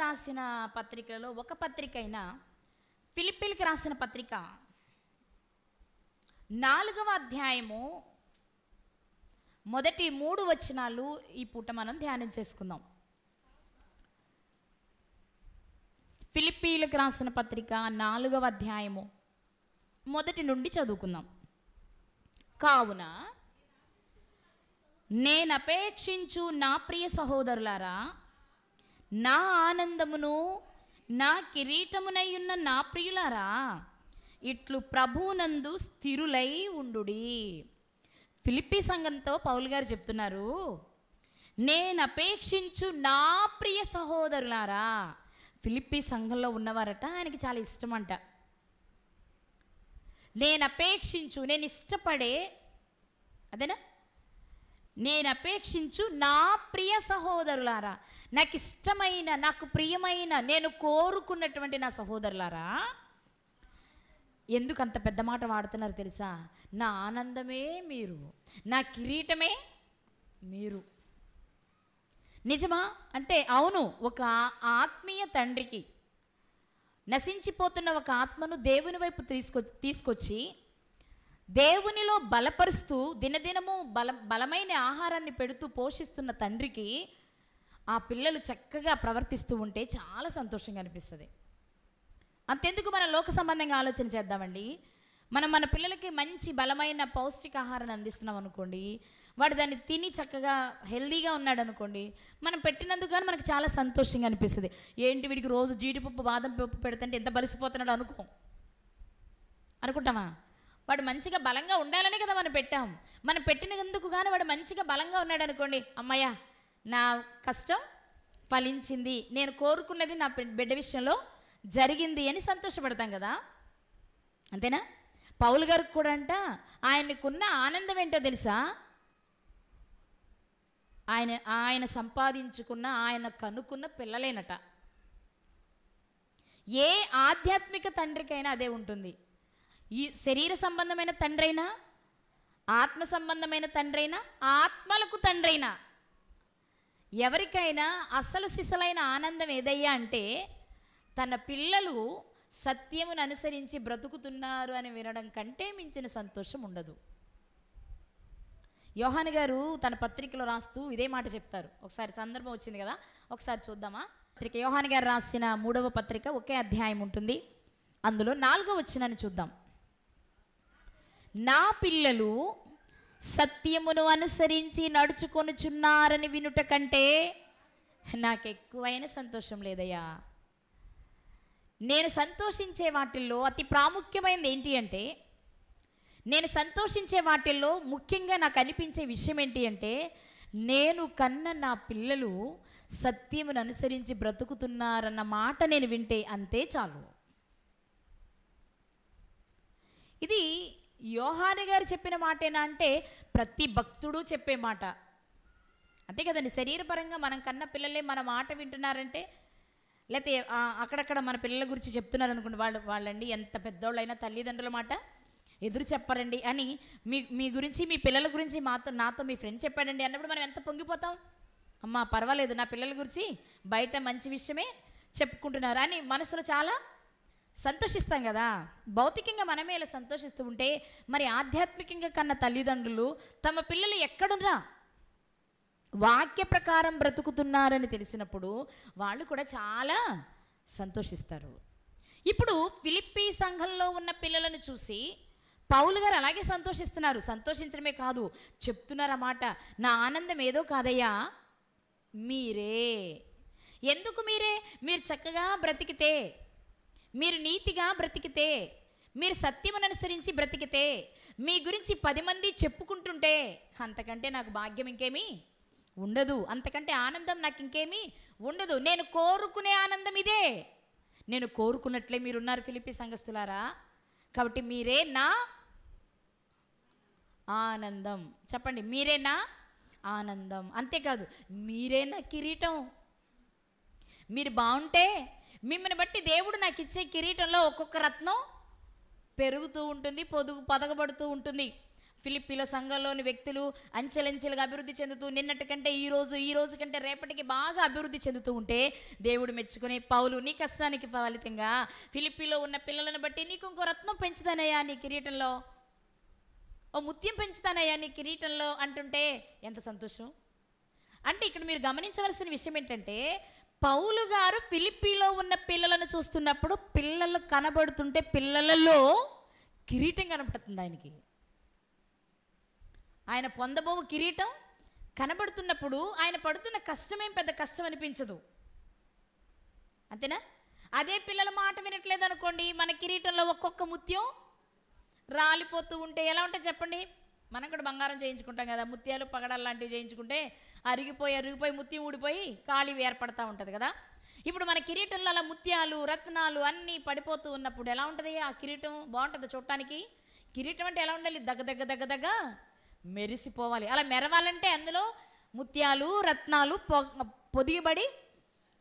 రాసిన పత్రికలలో ఒక పత్రిక అయిన ఫిలిప్పీలకు రాసిన పత్రిక 4వ అధ్యాయము మొదటి 3 వచనాలు ఈ పూట మనం ధ్యానం చేసుకుందాం. ఫిలిప్పీలకు రాసిన పత్రిక 4వ అధ్యాయము మొదటి నుండి చదువుకుందాం. కావున నేను అపేక్షించు నా ప్రియ సహోదరులారా, నా ఆనందమును నా కిరీటమునయ్యున్న నా ప్రియులారా, ఇట్లు ప్రభువునందు స్థిరులై ఉండుడి. ఫిలిప్పీ సంఘంతో పౌలు గారు చెప్తున్నారు, నేను అపేక్షించు నా ప్రియ సహోదరులారా. ఫిలిప్పీ సంఘంలో ఉన్నవారట ఆయనకి చాలా ఇష్టమంట. నేను అపేక్షించు, నేను ఇష్టపడే, అదేనా, నేను అపేక్షించు నా ప్రియ సహోదరులారా, నాకు ఇష్టమైన, నాకు ప్రియమైన, నేను కోరుకున్నటువంటి నా సహోదరులారా. ఎందుకు అంత పెద్ద మాట వాడుతున్నారు తెలుసా? నా ఆనందమే మీరు, నా కిరీటమే మీరు. నిజమా అంటే అవును. ఒక ఆత్మీయ తండ్రికి నశించిపోతున్న ఒక ఆత్మను దేవుని వైపు తీసుకొచ్చి దేవునిలో బలపరుస్తూ దినదినము బలమైన ఆహారాన్ని పెడుతూ పోషిస్తున్న తండ్రికి ఆ పిల్లలు చక్కగా ప్రవర్తిస్తూ ఉంటే చాలా సంతోషంగా అనిపిస్తుంది. అంతెందుకు మన లోక సంబంధంగా ఆలోచన చేద్దామండి. మనం మన పిల్లలకి మంచి బలమైన పౌష్టికాహారాన్ని అందిస్తున్నాం అనుకోండి, వాడు దాన్ని తిని చక్కగా హెల్దీగా ఉన్నాడు అనుకోండి, మనం పెట్టినందుకు కానీ మనకు చాలా సంతోషంగా అనిపిస్తుంది. ఏంటి వీడికి రోజు జీడిపప్పు బాదం పప్పు పెడుతుంటే ఎంత బలిసిపోతున్నాడు అనుకుంటామా? వాడు మంచిగా బలంగా ఉండాలనే కదా మనం పెట్టాం. మనం పెట్టినందుకు కానీ వాడు మంచిగా బలంగా ఉన్నాడు అనుకోండి, అమ్మయ్య నా కష్టం ఫలించింది, నేను కోరుకున్నది నా బిడ్డ విషయంలో జరిగింది అని సంతోషపడతాం కదా, అంతేనా? పౌలు గారికి కూడా అంట ఆయనకున్న ఆనందం ఏంటో తెలుసా? ఆయన సంపాదించుకున్న, ఆయన కనుక్కున్న పిల్లలేనట. ఏ ఆధ్యాత్మిక తండ్రికైనా అదే ఉంటుంది. ఈ శరీర సంబంధమైన తండ్రైనా, ఆత్మ సంబంధమైన తండ్రైనా, ఆత్మలకు తండ్రైనా, ఎవరికైనా అసలు సిసలైన ఆనందం ఏదయ్యా అంటే తన పిల్లలు సత్యమును అనుసరించి బ్రతుకుతున్నారు అని వినడం కంటే మించిన సంతోషం ఉండదు. యోహాను గారు తన పత్రికలో రాస్తూ ఇదే మాట చెప్తారు. ఒకసారి సందర్భం వచ్చింది కదా, ఒకసారి చూద్దామా? పత్రిక యోహాను గారు రాసిన 3వ పత్రిక ఒకే అధ్యాయం ఉంటుంది, అందులో 4వ వచనాన్ని చూద్దాం. నా పిల్లలు సత్యమును అనుసరించి నడుచుకొనుచున్నారని వినుట కంటే నాకు ఎక్కువైన సంతోషం లేదయ్యా. నేను సంతోషించే వాటిల్లో అతి ప్రాముఖ్యమైనది ఏంటి అంటే, నేను సంతోషించే వాటిల్లో ముఖ్యంగా నాకు అనిపించే విషయం ఏంటి అంటే, నేను కన్న నా పిల్లలు సత్యమును అనుసరించి బ్రతుకుతున్నారన్న మాట నేను వింటే అంతే చాలు. ఇది యోహాను గారు చెప్పిన మాటేనా అంటే ప్రతి భక్తుడు చెప్పే మాట, అంతే కదండి. శరీరపరంగా మనం కన్న పిల్లలే మన మాట వింటున్నారంటే, లేకపోతే అక్కడక్కడ మన పిల్లల గురించి చెప్తున్నారు అనుకోండి, వాళ్ళండి ఎంత పెద్దోళ్ళైనా తల్లిదండ్రుల మాట ఎదురు చెప్పరండి అని మీ గురించి, మీ పిల్లల గురించి నాతో మీ ఫ్రెండ్ చెప్పాడండి అన్నప్పుడు మనం ఎంత పొంగిపోతాం. అమ్మా పర్వాలేదు, నా పిల్లల గురించి బయట మంచి విషయమే చెప్పుకుంటున్నారు అని మనసులో చాలా సంతోషిస్తాం కదా. భౌతికంగా మనమే ఇలా సంతోషిస్తూ ఉంటే మరి ఆధ్యాత్మికంగా కన్న తల్లిదండ్రులు తమ పిల్లలు ఎక్కడున్నా వాక్య ప్రకారం బ్రతుకుతున్నారని తెలిసినప్పుడు వాళ్ళు కూడా చాలా సంతోషిస్తారు. ఇప్పుడు ఫిలిప్పీ సంఘంలో ఉన్న పిల్లలను చూసి పౌలు గారు అలాగే సంతోషిస్తున్నారు. సంతోషించడమే కాదు, చెప్తున్నారు అన్నమాట, నా ఆనందం ఏదో కాదయ్యా, మీరే. ఎందుకు మీరే? మీరు చక్కగా బ్రతికితే, మీరు నీతిగా బ్రతికితే, మీరు సత్యమును అనుసరించి బ్రతికితే, మీ గురించి 10 మంది చెప్పుకుంటుంటే అంతకంటే నాకు భాగ్యం ఇంకేమీ ఉండదు, అంతకంటే ఆనందం నాకు ఇంకేమీ ఉండదు. నేను కోరుకునే ఆనందం ఇదే. నేను కోరుకున్నట్లే మీరున్నారు ఫిలిప్పీ సంఘస్థులారా. కాబట్టి మీరే నా ఆనందం. చెప్పండి, మీరే నా ఆనందం. అంతేకాదు, మీరే నా కిరీటం. మీరు బాగుంటే మిమ్మల్ని బట్టి దేవుడు నాకు ఇచ్చే కిరీటంలో ఒక్కొక్క రత్నం పెరుగుతూ ఉంటుంది, పొదగబడుతూ ఉంటుంది. ఫిలిప్పీలో సంఘంలోని వ్యక్తులు అంచెలంచెలుగా అభివృద్ధి చెందుతూ నిన్నటి కంటే ఈ రోజు కంటే రేపటికి బాగా అభివృద్ధి చెందుతూ ఉంటే దేవుడు మెచ్చుకునే, పౌలు నీ కష్టానికి ఫలితంగా ఫిలిప్పీలో ఉన్న పిల్లలను బట్టి నీకు ఇంకో రత్నం పెంచుతానయ్యా నీ కిరీటంలో, ఓ ముత్యం పెంచుతానయ్యా నీ కిరీటంలో అంటుంటే ఎంత సంతోషం. అంటే ఇక్కడ మీరు గమనించవలసిన విషయం ఏంటంటే, పౌలు గారు ఫిలిప్పీలో ఉన్న పిల్లలను చూస్తున్నప్పుడు పిల్లలు కనబడుతుంటే పిల్లలలో కిరీటం కనబడుతుంది ఆయనకి. ఆయన పొందబోవు కిరీటం కనబడుతున్నప్పుడు ఆయన పడుతున్న కష్టమేం పెద్ద కష్టం అనిపించదు. అంతేనా? అదే పిల్లల మాట వినట్లేదు అనుకోండి, మన కిరీటంలో ఒక్కొక్క ముత్యం రాలిపోతూ ఉంటే ఎలా ఉంటుంది చెప్పండి? మనం కూడా బంగారం చేయించుకుంటాం కదా, ముత్యాలు పగడాలు లాంటివి చేయించుకుంటే అరిగిపోయి ముత్యం ఊడిపోయి ఖాళీ ఏర్పడతా ఉంటుంది కదా. ఇప్పుడు మన కిరీటంలో అలా ముత్యాలు రత్నాలు అన్నీ పడిపోతూ ఉన్నప్పుడు ఎలా ఉంటుంది ఆ కిరీటం? బాగుంటుంది చూడటానికి. కిరీటం అంటే ఎలా ఉండాలి? దగ్గ మెరిసిపోవాలి. అలా మెరవాలంటే అందులో ముత్యాలు రత్నాలు పొదిగిబడి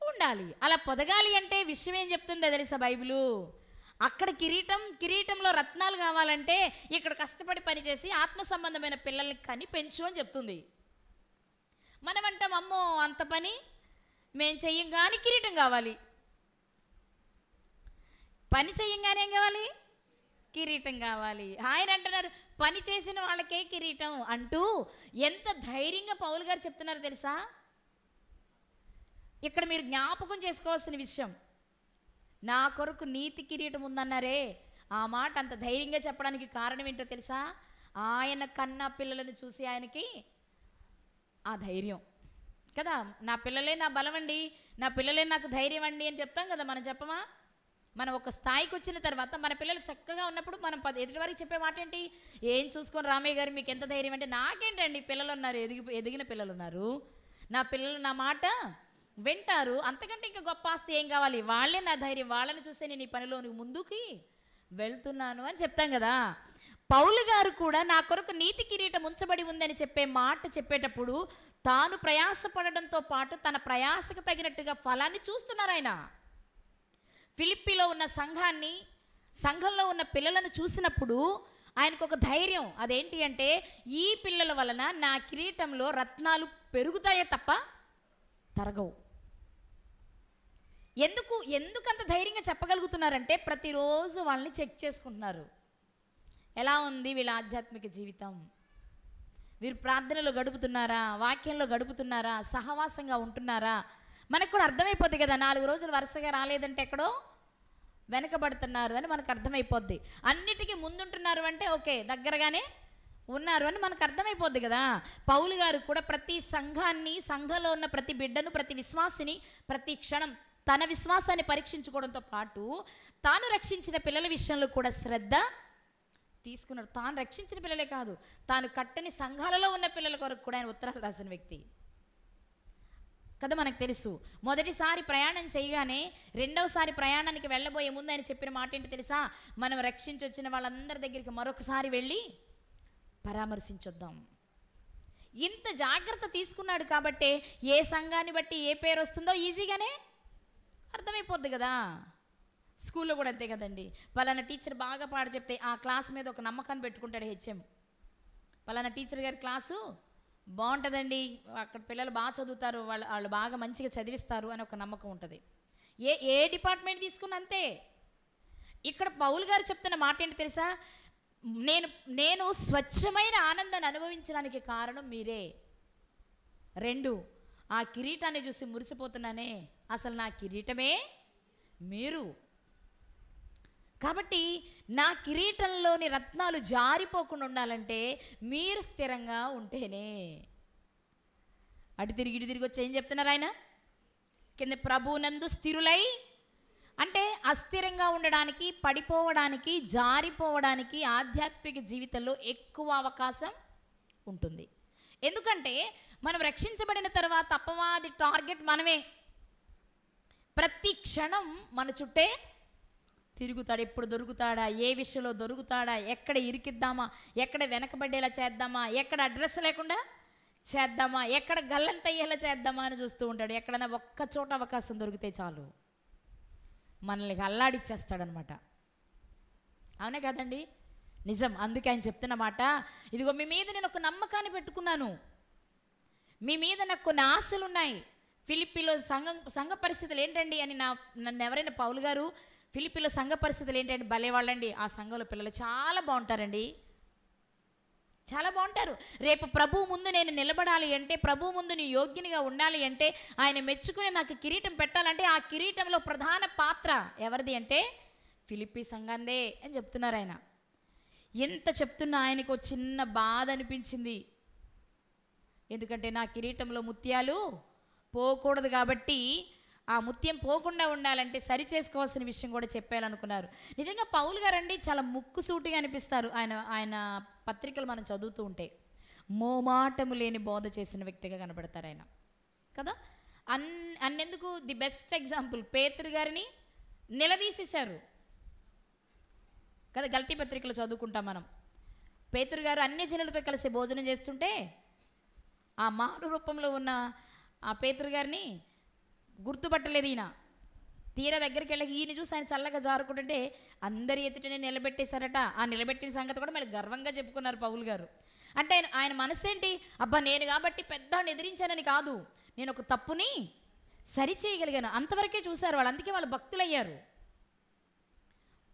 ఉండాలి. అలా పొదగాలి అంటే విషయం ఏం చెప్తుందో తెలుసా బైబిలు? అక్కడ కిరీటంలో రత్నాలు కావాలంటే ఇక్కడ కష్టపడి పనిచేసి ఆత్మ సంబంధమైన పిల్లల్ని కని పెంచు అని చెప్తుంది. మనం అంటాం అమ్మో అంత పని మేము చెయ్యం కానీ కిరీటం కావాలి. పని చెయ్యంగానే ఏం కావాలి? కిరీటం కావాలి. ఆయన అంటున్నారు పని చేసిన వాళ్ళకే కిరీటం అంటూ ఎంత ధైర్యంగా పౌలు గారు చెప్తున్నారు తెలుసా? ఇక్కడ మీరు జ్ఞాపకం చేసుకోవాల్సిన విషయం, నా కొరకు నీతి కిరీటం ఉందన్నారే, ఆ మాట అంత ధైర్యంగా చెప్పడానికి కారణం ఏంటో తెలుసా? ఆయన కన్నా పిల్లలను చూసి ఆయనకి ఆ ధైర్యం కదా. నా పిల్లలే నా బలం అండి, నా పిల్లలే నాకు ధైర్యం అండి అని చెప్తాం కదా. మనం చెప్పమా? మనం ఒక స్థాయికి వచ్చిన తర్వాత మన పిల్లలు చక్కగా ఉన్నప్పుడు మనం ఎదుటివారికి చెప్పే మాట ఏంటి? ఏం చూసుకొని రామయ్య గారు మీకు ఎంత ధైర్యం అంటే, నాకేంటండి పిల్లలు ఉన్నారు, ఎదిగిన పిల్లలు ఉన్నారు, నా పిల్లలు నా మాట వింటారు, అంతకంటే ఇంకా గొప్ప ఆస్తి ఏం కావాలి? వాళ్ళే నా ధైర్యం, వాళ్ళని చూస్తే నేను ఈ పనిలో ముందుకి వెళ్తున్నాను అని చెప్తాం కదా. పౌలు గారు కూడా నా కొరకు నీతి కిరీటం ఉంచబడి ఉందని చెప్పే మాట చెప్పేటప్పుడు తాను ప్రయాసపడడంతో పాటు తన ప్రయాసకు తగినట్టుగా ఫలాన్ని చూస్తున్నారు ఆయన. ఫిలిప్పీలో ఉన్న సంఘంలో ఉన్న పిల్లలను చూసినప్పుడు ఆయనకు ఒక ధైర్యం. అదేంటి అంటే, ఈ పిల్లల వలన నా కిరీటంలో రత్నాలు పెరుగుతాయే తప్ప తరగవు. ఎందుకంత ధైర్యంగా చెప్పగలుగుతున్నారంటే, ప్రతిరోజు వాళ్ళని చెక్ చేసుకుంటున్నారు. ఎలా ఉంది వీళ్ళ ఆధ్యాత్మిక జీవితం, వీరు ప్రార్థనలో గడుపుతున్నారా, వాక్యంలో గడుపుతున్నారా, సహవాసంగా ఉంటున్నారా? మనకు కూడా అర్థమైపోద్ది కదా. 4 రోజులు వరుసగా రాలేదంటే ఎక్కడో వెనకబడుతున్నారు అని మనకు అర్థమైపోద్ది. అన్నిటికీ ముందుంటున్నారు అంటే ఓకే దగ్గరగానే ఉన్నారు అని మనకు అర్థమైపోద్ది కదా. పౌలు గారు కూడా ప్రతి సంఘంలో ఉన్న ప్రతి బిడ్డను, ప్రతి విశ్వాసిని ప్రతి క్షణం తన విశ్వాసాన్ని పరీక్షించుకోవడంతో పాటు తాను రక్షించిన పిల్లల విషయంలో కూడా శ్రద్ధ తీసుకున్నారు. తాను రక్షించిన పిల్లలే కాదు, తాను కట్టని సంఘాలలో ఉన్న పిల్లల కొరకు కూడా ఆయన ఉత్తరాలు రాసిన వ్యక్తి కదా. మనకు తెలుసు, మొదటిసారి ప్రయాణం చేయగానే రెండవసారి ప్రయాణానికి వెళ్ళబోయే ముందు ఆయన చెప్పిన మాట ఏంటి తెలుసా? మనం రక్షించి వచ్చిన వాళ్ళందరి దగ్గరికి మరొకసారి వెళ్ళి పరామర్శించొద్దాం. ఇంత జాగ్రత్త తీసుకున్నాడు కాబట్టే ఏ సంఘాన్ని బట్టి ఏ పేరు వస్తుందో ఈజీగానే అర్థమైపోద్ది కదా. స్కూల్లో కూడా అంతే కదండి. పలానా టీచర్ బాగా పాట చెప్తే ఆ క్లాస్ మీద ఒక నమ్మకాన్ని పెట్టుకుంటాడు హెచ్ఎం. పలానా టీచర్ గారి క్లాసు బాగుంటుందండి, అక్కడ పిల్లలు బాగా చదువుతారు, వాళ్ళు బాగా మంచిగా చదివిస్తారు అని ఒక నమ్మకం ఉంటుంది. ఏ డిపార్ట్మెంట్ తీసుకున్న అంతే. ఇక్కడ పౌలు గారు చెప్తున్న మాట ఏంటి తెలుసా? నేను స్వచ్ఛమైన ఆనందాన్ని అనుభవించడానికి కారణం మీరే. 2, ఆ కిరీటాన్ని చూసి మురిసిపోతున్నానే, అసలు నా కిరీటమే మీరు. కాబట్టి నా కిరీటంలోని రత్నాలు జారిపోకుండా ఉండాలంటే మీరు స్థిరంగా ఉంటేనే. అటు తిరిగి ఇటు తిరిగి వచ్చి ఏం చెప్తున్నారు ఆయన కింద? ప్రభువునందు స్థిరులై అంటే అస్థిరంగా ఉండడానికి, పడిపోవడానికి, జారిపోవడానికి ఆధ్యాత్మిక జీవితంలో ఎక్కువ అవకాశం ఉంటుంది. ఎందుకంటే మనం రక్షించబడిన తర్వాత అపవాది టార్గెట్ మనమే. ప్రతి క్షణం మన చుట్టే తిరుగుతాడు. ఎప్పుడు దొరుకుతాడా, ఏ విషయంలో దొరుకుతాడా, ఎక్కడ ఇరికిద్దామా, ఎక్కడ వెనకబడేలా చేద్దామా, ఎక్కడ అడ్రస్ లేకుండా చేద్దామా, ఎక్కడ గల్లంతయ్యేలా చేద్దామా అని చూస్తూ ఉంటాడు. ఎక్కడైనా ఒక్క చోట అవకాశం దొరికితే చాలు మనల్ని అల్లాడిచ్చేస్తాడనమాట. అవునే కదండి. నిజం. అందుకే ఆయన చెప్తున్నమాట, ఇదిగో మీ మీద నేను ఒక నమ్మకాన్ని పెట్టుకున్నాను, మీ మీద నాకు కొన్ని ఆశలు ఉన్నాయి. ఫిలిప్పీలో సంఘ పరిస్థితులు ఏంటండి అని నన్ను ఎవరైనా పౌలు గారు ఫిలిప్పీలో సంఘ పరిస్థితులు ఏంటండి, భలేవాళ్ళండి. ఆ సంఘంలో పిల్లలు చాలా బాగుంటారండి, చాలా బాగుంటారు. రేపు ప్రభువు ముందు నేను నిలబడాలి అంటే, ప్రభువు ముందు నీ యోగ్యునిగా ఉండాలి అంటే, ఆయన మెచ్చుకుని నాకు కిరీటం పెట్టాలంటే, ఆ కిరీటంలో ప్రధాన పాత్ర ఎవరిది అంటే ఫిలిప్పీ సంఘందే అని చెప్తున్నారు ఆయన. ఎంత చెప్తున్నా ఆయనకు చిన్న బాధ అనిపించింది. ఎందుకంటే నా కిరీటంలో ముత్యాలు పోకూడదు కాబట్టి, ఆ ముత్యం పోకుండా ఉండాలంటే సరి చేసుకోవాల్సిన విషయం కూడా చెప్పాలనుకున్నారు. నిజంగా పౌలు గారండి చాలా ముక్కుసూటిగా అనిపిస్తారు. ఆయన పత్రికలు మనం చదువుతూ ఉంటే మోమాటము లేని బోధ చేసిన వ్యక్తిగా కనబడతారు ఆయన కదా. అన్నెందుకు ది బెస్ట్ ఎగ్జాంపుల్ పేతురు గారిని నిలదీసేశారు కదా. గల్తీ పత్రికలు చదువుకుంటాం మనం. పేతురు గారు అన్ని జనులతో కలిసి భోజనం చేస్తుంటే ఆ మారు రూపంలో ఉన్న ఆ పేతురు గారిని గుర్తుపట్టలేదు ఈయన. తీరా దగ్గరికి వెళ్ళి ఈయన చూసి ఆయన చల్లగా జారుకుంటుంటే అందరి ఎదుటనే నిలబెట్టేశారట. ఆ నిలబెట్టిన సంగతి కూడా మళ్ళీ గర్వంగా చెప్పుకున్నారు పౌలు గారు. అంటే ఆయన మనసేంటి, అబ్బా నేను కాబట్టి పెద్దవాడిని ఎదిరించానని కాదు, నేను ఒక తప్పుని సరి చేయగలిగాను, అంతవరకే చూశారు వాళ్ళు. అందుకే వాళ్ళు భక్తులయ్యారు.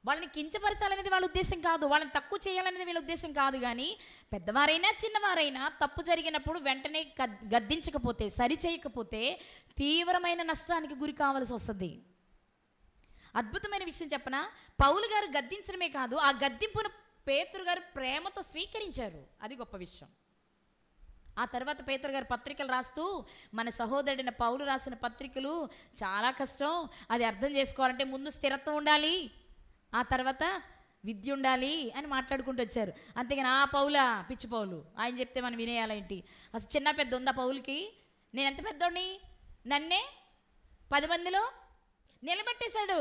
వాళ్ళని కించపరచాలనేది వాళ్ళ ఉద్దేశం కాదు, వాళ్ళని తక్కువ చేయాలనేది వీళ్ళ ఉద్దేశం కాదు. కానీ పెద్దవారైనా చిన్నవారైనా తప్పు జరిగినప్పుడు వెంటనే గద్దించకపోతే, సరి చేయకపోతే తీవ్రమైన నష్టానికి గురి కావాల్సి వస్తుంది. అద్భుతమైన విషయం చెప్పనా, పౌలు గారు గద్దించడమే కాదు, ఆ గద్దింపును పేతురు గారు ప్రేమతో స్వీకరించారు. అది గొప్ప విషయం. ఆ తర్వాత పేతురు గారు పత్రికలు రాస్తూ, మన సహోదరుడైన పౌలు రాసిన పత్రికలు చాలా కష్టం, అది అర్థం చేసుకోవాలంటే ముందు స్థిరత్వం ఉండాలి, ఆ తర్వాత విద్య ఉండాలి అని మాట్లాడుకుంటూ వచ్చారు. అంతేగాని ఆ పౌలా పిచ్చి పౌలు, ఆయన చెప్తే మనం వినేయాలేంటి? అసలు చిన్న పెద్ద ఉందా పౌలుకి? నేను ఎంత పెద్దోడిని, నన్నే 10 మందిలో నిలబెట్టేశాడు.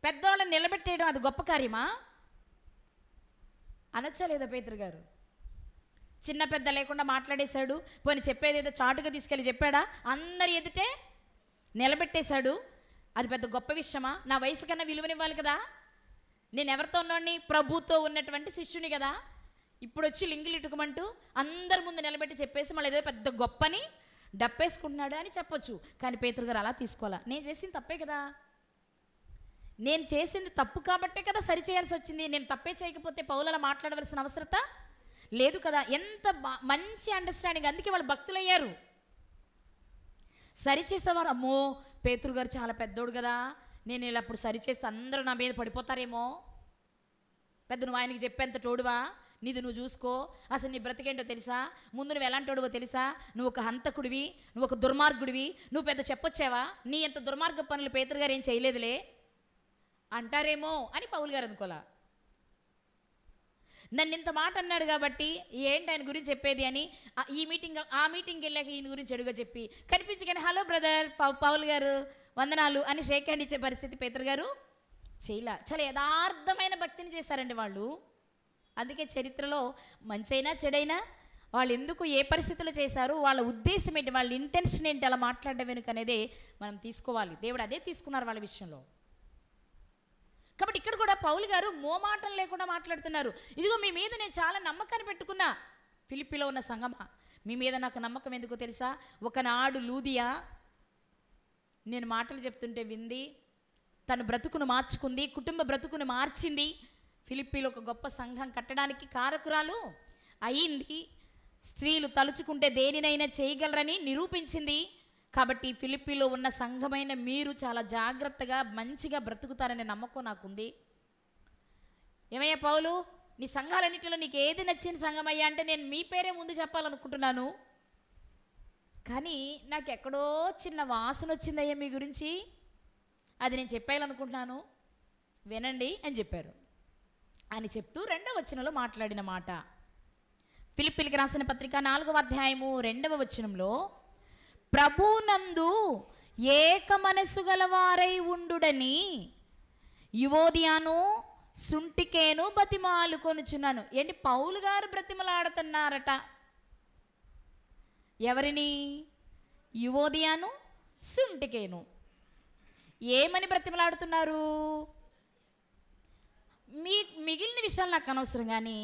పెద్దవాళ్ళని నిలబెట్టేయడం అది గొప్ప కార్యమా? అనొచ్చా లేదా పేతురు గారు? చిన్న పెద్ద లేకుండా మాట్లాడేశాడు. పోనీ చెప్పేది ఏదో చాటుగా తీసుకెళ్ళి చెప్పాడా? అందరి ఎదుటే నిలబెట్టేశాడు. అది పెద్ద గొప్ప విషయమా? నా వయసు కన్నా విలువనివ్వాలి కదా. నేను ఎవరితో ఉన్నాడిని? ప్రభుతో ఉన్నటువంటి శిష్యుని కదా. ఇప్పుడు వచ్చి లింగిలు ఇటుకమంటూ అందరి ముందు నిలబెట్టి చెప్పేసి మళ్ళీ ఏదో పెద్ద గొప్పని డప్పేసుకుంటున్నాడు అని చెప్పొచ్చు. కానీ పేతురు గారు అలా తీసుకోవాలా? నేను చేసింది తప్పే కదా, నేను చేసింది తప్పు కాబట్టే కదా సరి చేయాల్సి వచ్చింది. నేను తప్పే చేయకపోతే పౌలలా మాట్లాడవలసిన అవసరత లేదు కదా. ఎంత మంచి అండర్స్టాండింగ్. అందుకే వాళ్ళు భక్తులయ్యారు. సరిచేసేవారు, అమ్మో పేతురు గారు చాలా పెద్దోడు కదా, నేను ఇలా అప్పుడు సరిచేస్తే అందరూ నా మీద పడిపోతారేమో, పెద్ద నువ్వు ఆయనకి చెప్పేంత తోడువా, నీది నువ్వు చూసుకో, అసలు నీ బ్రతికేంటో తెలుసా, ముందు నువ్వు ఎలాంటి తోడువో తెలుసా, నువ్వు ఒక హంతకుడివి, నువ్వు ఒక దుర్మార్గుడివి, నువ్వు పెద్ద చెప్పొచ్చావా, నీ ఎంత దుర్మార్గ పనులు పేతురు గారు ఏం చేయలేదులే అంటారేమో అని పౌలు గారు అనుకోలా. నన్ను ఇంత మాట అన్నాడు కాబట్టి ఏంటి ఆయన గురించి చెప్పేది అని ఈ మీటింగ్ ఆ మీటింగ్కి వెళ్ళాక ఈయన గురించి చెడుగా చెప్పి కనిపించగానే హలో బ్రదర్ పౌలు గారు వందనాలు అని షేక్ హ్యాండ్ ఇచ్చే పరిస్థితి పేతురు గారు చేయలా. చాలా యథార్థమైన భక్తిని చేశారండి వాళ్ళు. అందుకే చరిత్రలో మంచైనా చెడైనా వాళ్ళు ఎందుకు ఏ పరిస్థితులు చేశారు, వాళ్ళ ఉద్దేశం ఏంటి, వాళ్ళ ఇంటెన్షన్ ఏంటి అలా మాట్లాడడం వెనుక అనేది మనం తీసుకోవాలి. దేవుడు అదే తీసుకున్నారు వాళ్ళ విషయంలో. కాబట్టి ఇక్కడ కూడా పౌలు గారు మోమాటం లేకుండా మాట్లాడుతున్నారు. ఇదిగో మీ మీద నేను చాలా నమ్మకాన్ని పెట్టుకున్నా, ఫిలిప్పీలో ఉన్న సంగమా, మీ మీద నాకు నమ్మకం ఎందుకో తెలుసా, ఒకనాడు లూదియా నేను మాటలు చెప్తుంటే వింది, తను బ్రతుకును మార్చుకుంది, కుటుంబ బ్రతుకును మార్చింది, ఫిలిప్పీలో ఒక గొప్ప సంఘం కట్టడానికి కారకురాలు అయింది, స్త్రీలు తలుచుకుంటే దేనినైనా చేయగలరని నిరూపించింది. కాబట్టి ఫిలిప్పీలో ఉన్న సంఘమైన మీరు చాలా జాగ్రత్తగా మంచిగా బ్రతుకుతారనే నమ్మకం నాకుంది. ఏమయ్యా పౌలు, నీ సంఘాలన్నింటిలో నీకు ఏది నచ్చిన సంఘం అయ్యా అంటే నేను మీ పేరే ముందు చెప్పాలనుకుంటున్నాను, కానీ నాకు ఎక్కడో చిన్న వాసన వచ్చిందయ్యా మీ గురించి, అది నేను చెప్పాలనుకుంటున్నాను, వినండి అని చెప్పారు. అని చెప్తూ 2వ వచనంలో మాట్లాడిన మాట, ఫిలిప్పీలకు రాసిన పత్రిక 4వ అధ్యాయము 2వ వచనంలో, ప్రభునందు ఏక మనసు గలవారై ఉండుడని యువోదియాను సుంటికేను బతిమాలు కొనుచున్నాను. ఏంటి పౌలు గారు బ్రతిమలాడుతున్నారట ఎవరిని? యువోదియాను సుంటికేను. ఏమని బ్రతిమలాడుతున్నారు? మీ మిగిలిన విషయాలు నాకు అనవసరం, కానీ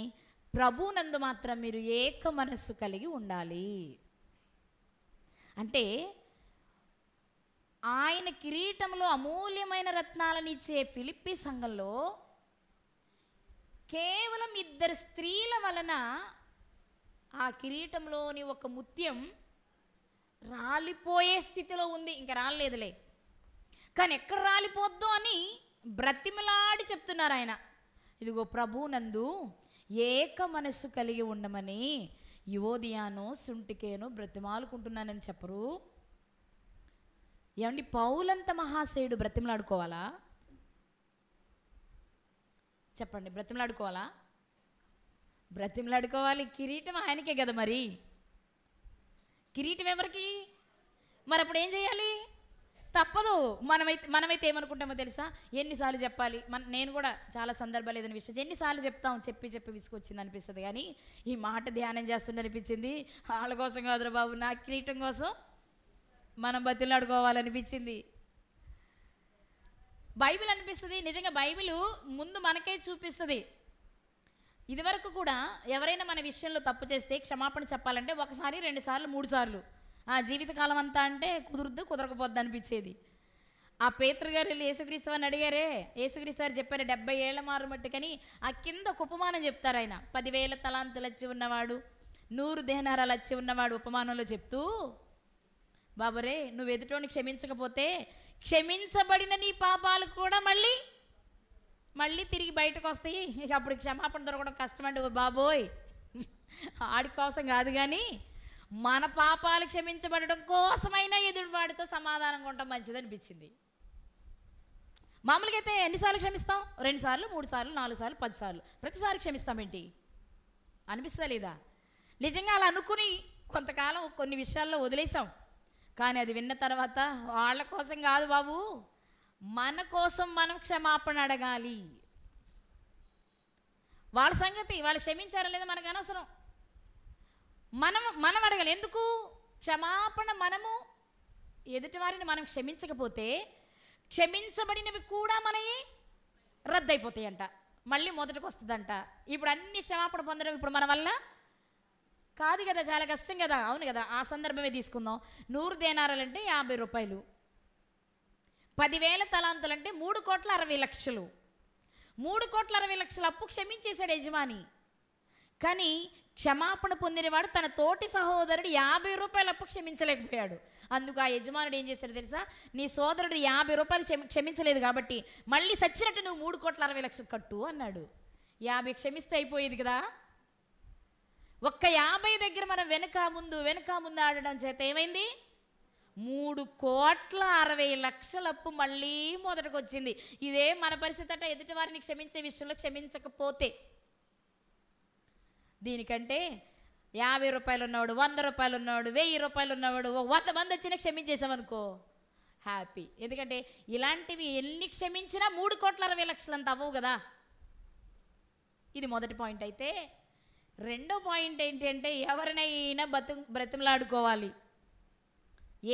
ప్రభునందు మాత్రం మీరు ఏక మనస్సు కలిగి ఉండాలి. అంటే ఆయన కిరీటంలో అమూల్యమైన రత్నాలను ఇచ్చే ఫిలిప్పీ సంఘంలో కేవలం 2 స్త్రీల వలన ఆ కిరీటంలోని ఒక ముత్యం రాలిపోయే స్థితిలో ఉంది. ఇంకా రాలేదులే, కానీ ఎక్కడ రాలిపోద్దో అని బ్రతిమలాడి చెప్తున్నారు ఆయన. ఇదిగో ప్రభునందు ఏక మనస్సు కలిగి ఉండమని యువోదియాను సుంటికేను బ్రతిమాలుకుంటున్నానని చెప్పరు. ఏమండి, పౌలంత మహాశయుడు బ్రతిమలాడుకోవాలా? చెప్పండి, బ్రతిమలాడుకోవాలా? బ్రతిమలాడుకోవాలి. కిరీటం ఆయనకే కదా, మరి కిరీటం ఎవరికి? మరి అప్పుడు ఏం చేయాలి? తప్పదు. మనమైతే ఏమనుకుంటామో తెలుసా? ఎన్నిసార్లు చెప్పాలి? నేను కూడా చాలా సందర్భాలు ఏదైనా విషయం ఎన్నిసార్లు చెప్తాం, చెప్పి విసుకొచ్చింది అనిపిస్తుంది. కానీ ఈ మాట ధ్యానం చేస్తుండే అనిపించింది, వాళ్ళ కోసం కాదురా బాబు, నా కిరీటం కోసం మనం బతిలాడుకోవాలనిపించింది. బైబిల్ అనిపిస్తుంది, నిజంగా బైబిల్ ముందు మనకే చూపిస్తుంది. ఇదివరకు కూడా ఎవరైనా మన విషయంలో తప్పు చేస్తే క్షమాపణ చెప్పాలంటే 1 సారి 2 సార్లు 3 సార్లు, ఆ జీవితకాలం అంతా అంటే కుదరకపోద్ది అనిపించేది. ఆ పేతురు గారు వెళ్ళి యేసుక్రీస్తు అని అడిగారే, యేసుక్రీస్తు గారు చెప్పారు 70 ఏళ్ల మారు మట్టి. కానీ ఆ కింద ఒక ఉపమానం చెప్తారు ఆయన. 10,000 తలాంతులు వచ్చి ఉన్నవాడు, 100 దేనారాలు వచ్చి ఉన్నవాడు ఉపమానంలో చెప్తూ, బాబురే నువ్వు ఎదుటోని క్షమించకపోతే క్షమించబడిన నీ పాపాలు కూడా మళ్ళీ తిరిగి బయటకు వస్తాయి. ఇక అప్పుడు క్షమాపణ దొరకడం కష్టమండి బాబోయ్. ఆడి కోసం కాదు, కానీ మన పాపాలు క్షమించబడడం కోసమైనా ఎదుటివాడితో సమాధానంగా ఉండటం మంచిది అనిపించింది. మామూలుగా అయితే ఎన్నిసార్లు క్షమిస్తాం? 2 సార్లు 3 సార్లు 4 సార్లు 10 సార్లు, ప్రతిసారి క్షమిస్తామేంటి అనిపిస్తుందా లేదా? నిజంగా అలా అనుకుని కొంతకాలం కొన్ని విషయాల్లో వదిలేసాం. కానీ అది విన్న తర్వాత వాళ్ళ కోసం కాదు బాబు, మన కోసం మనం క్షమాపణ అడగాలి. వాళ్ళ సంగతి వాళ్ళు క్షమించారా లేదా మనకు అనవసరం. మనం అడగాలి. ఎందుకు? క్షమాపణ మనము ఎదుటివారిని మనం క్షమించకపోతే క్షమించబడినవి కూడా మనయే రద్దయిపోతాయంట, మళ్ళీ మొదటికి వస్తుందంట. ఇప్పుడు అన్ని క్షమాపణ పొందడం ఇప్పుడు మన వల్ల కాదు కదా, చాలా కష్టం కదా. అవును కదా, ఆ సందర్భమే తీసుకుందాం. 100 దేనారాలంటే 50 రూపాయలు, 10,000 తలాంతులంటే 3,60,00,000. 3,60,00,000 అప్పు క్షమించేశాడు యజమాని. కానీ క్షమాపణ పొందినవాడు తన తోటి సహోదరుడు 50 రూపాయల అప్పు క్షమించలేకపోయాడు. అందుకు ఆ యజమానుడు ఏం చేశాడు తెలుసా? నీ సోదరుడు 50 రూపాయలు క్షమించలేదు కాబట్టి మళ్ళీ సచ్చినట్టు నువ్వు 3,60,00,000 కట్టు అన్నాడు. 50 క్షమిస్తే అయిపోయేది కదా. ఒక్క 50 దగ్గర మనం వెనక ముందు ఆడడం చేత ఏమైంది? 3,60,00,000 అప్పు మళ్ళీ మొదటికి వచ్చింది. ఇదే మన పరిస్థితి అట. ఎదుటి వారిని క్షమించే విషయంలో క్షమించకపోతే, దీనికంటే 50 రూపాయలు ఉన్నవాడు, 100 రూపాయలు ఉన్నవాడు, 1000 రూపాయలు ఉన్నవాడు 100 మంది వచ్చినా క్షమించేసామనుకో హ్యాపీ. ఎందుకంటే ఇలాంటివి ఎన్ని క్షమించినా 3,60,00,000 అంత అవ్వవు కదా. ఇది మొదటి పాయింట్. అయితే రెండో పాయింట్ ఏంటి అంటే, ఎవరినైనా బ్రతిమలాడుకోవాలి.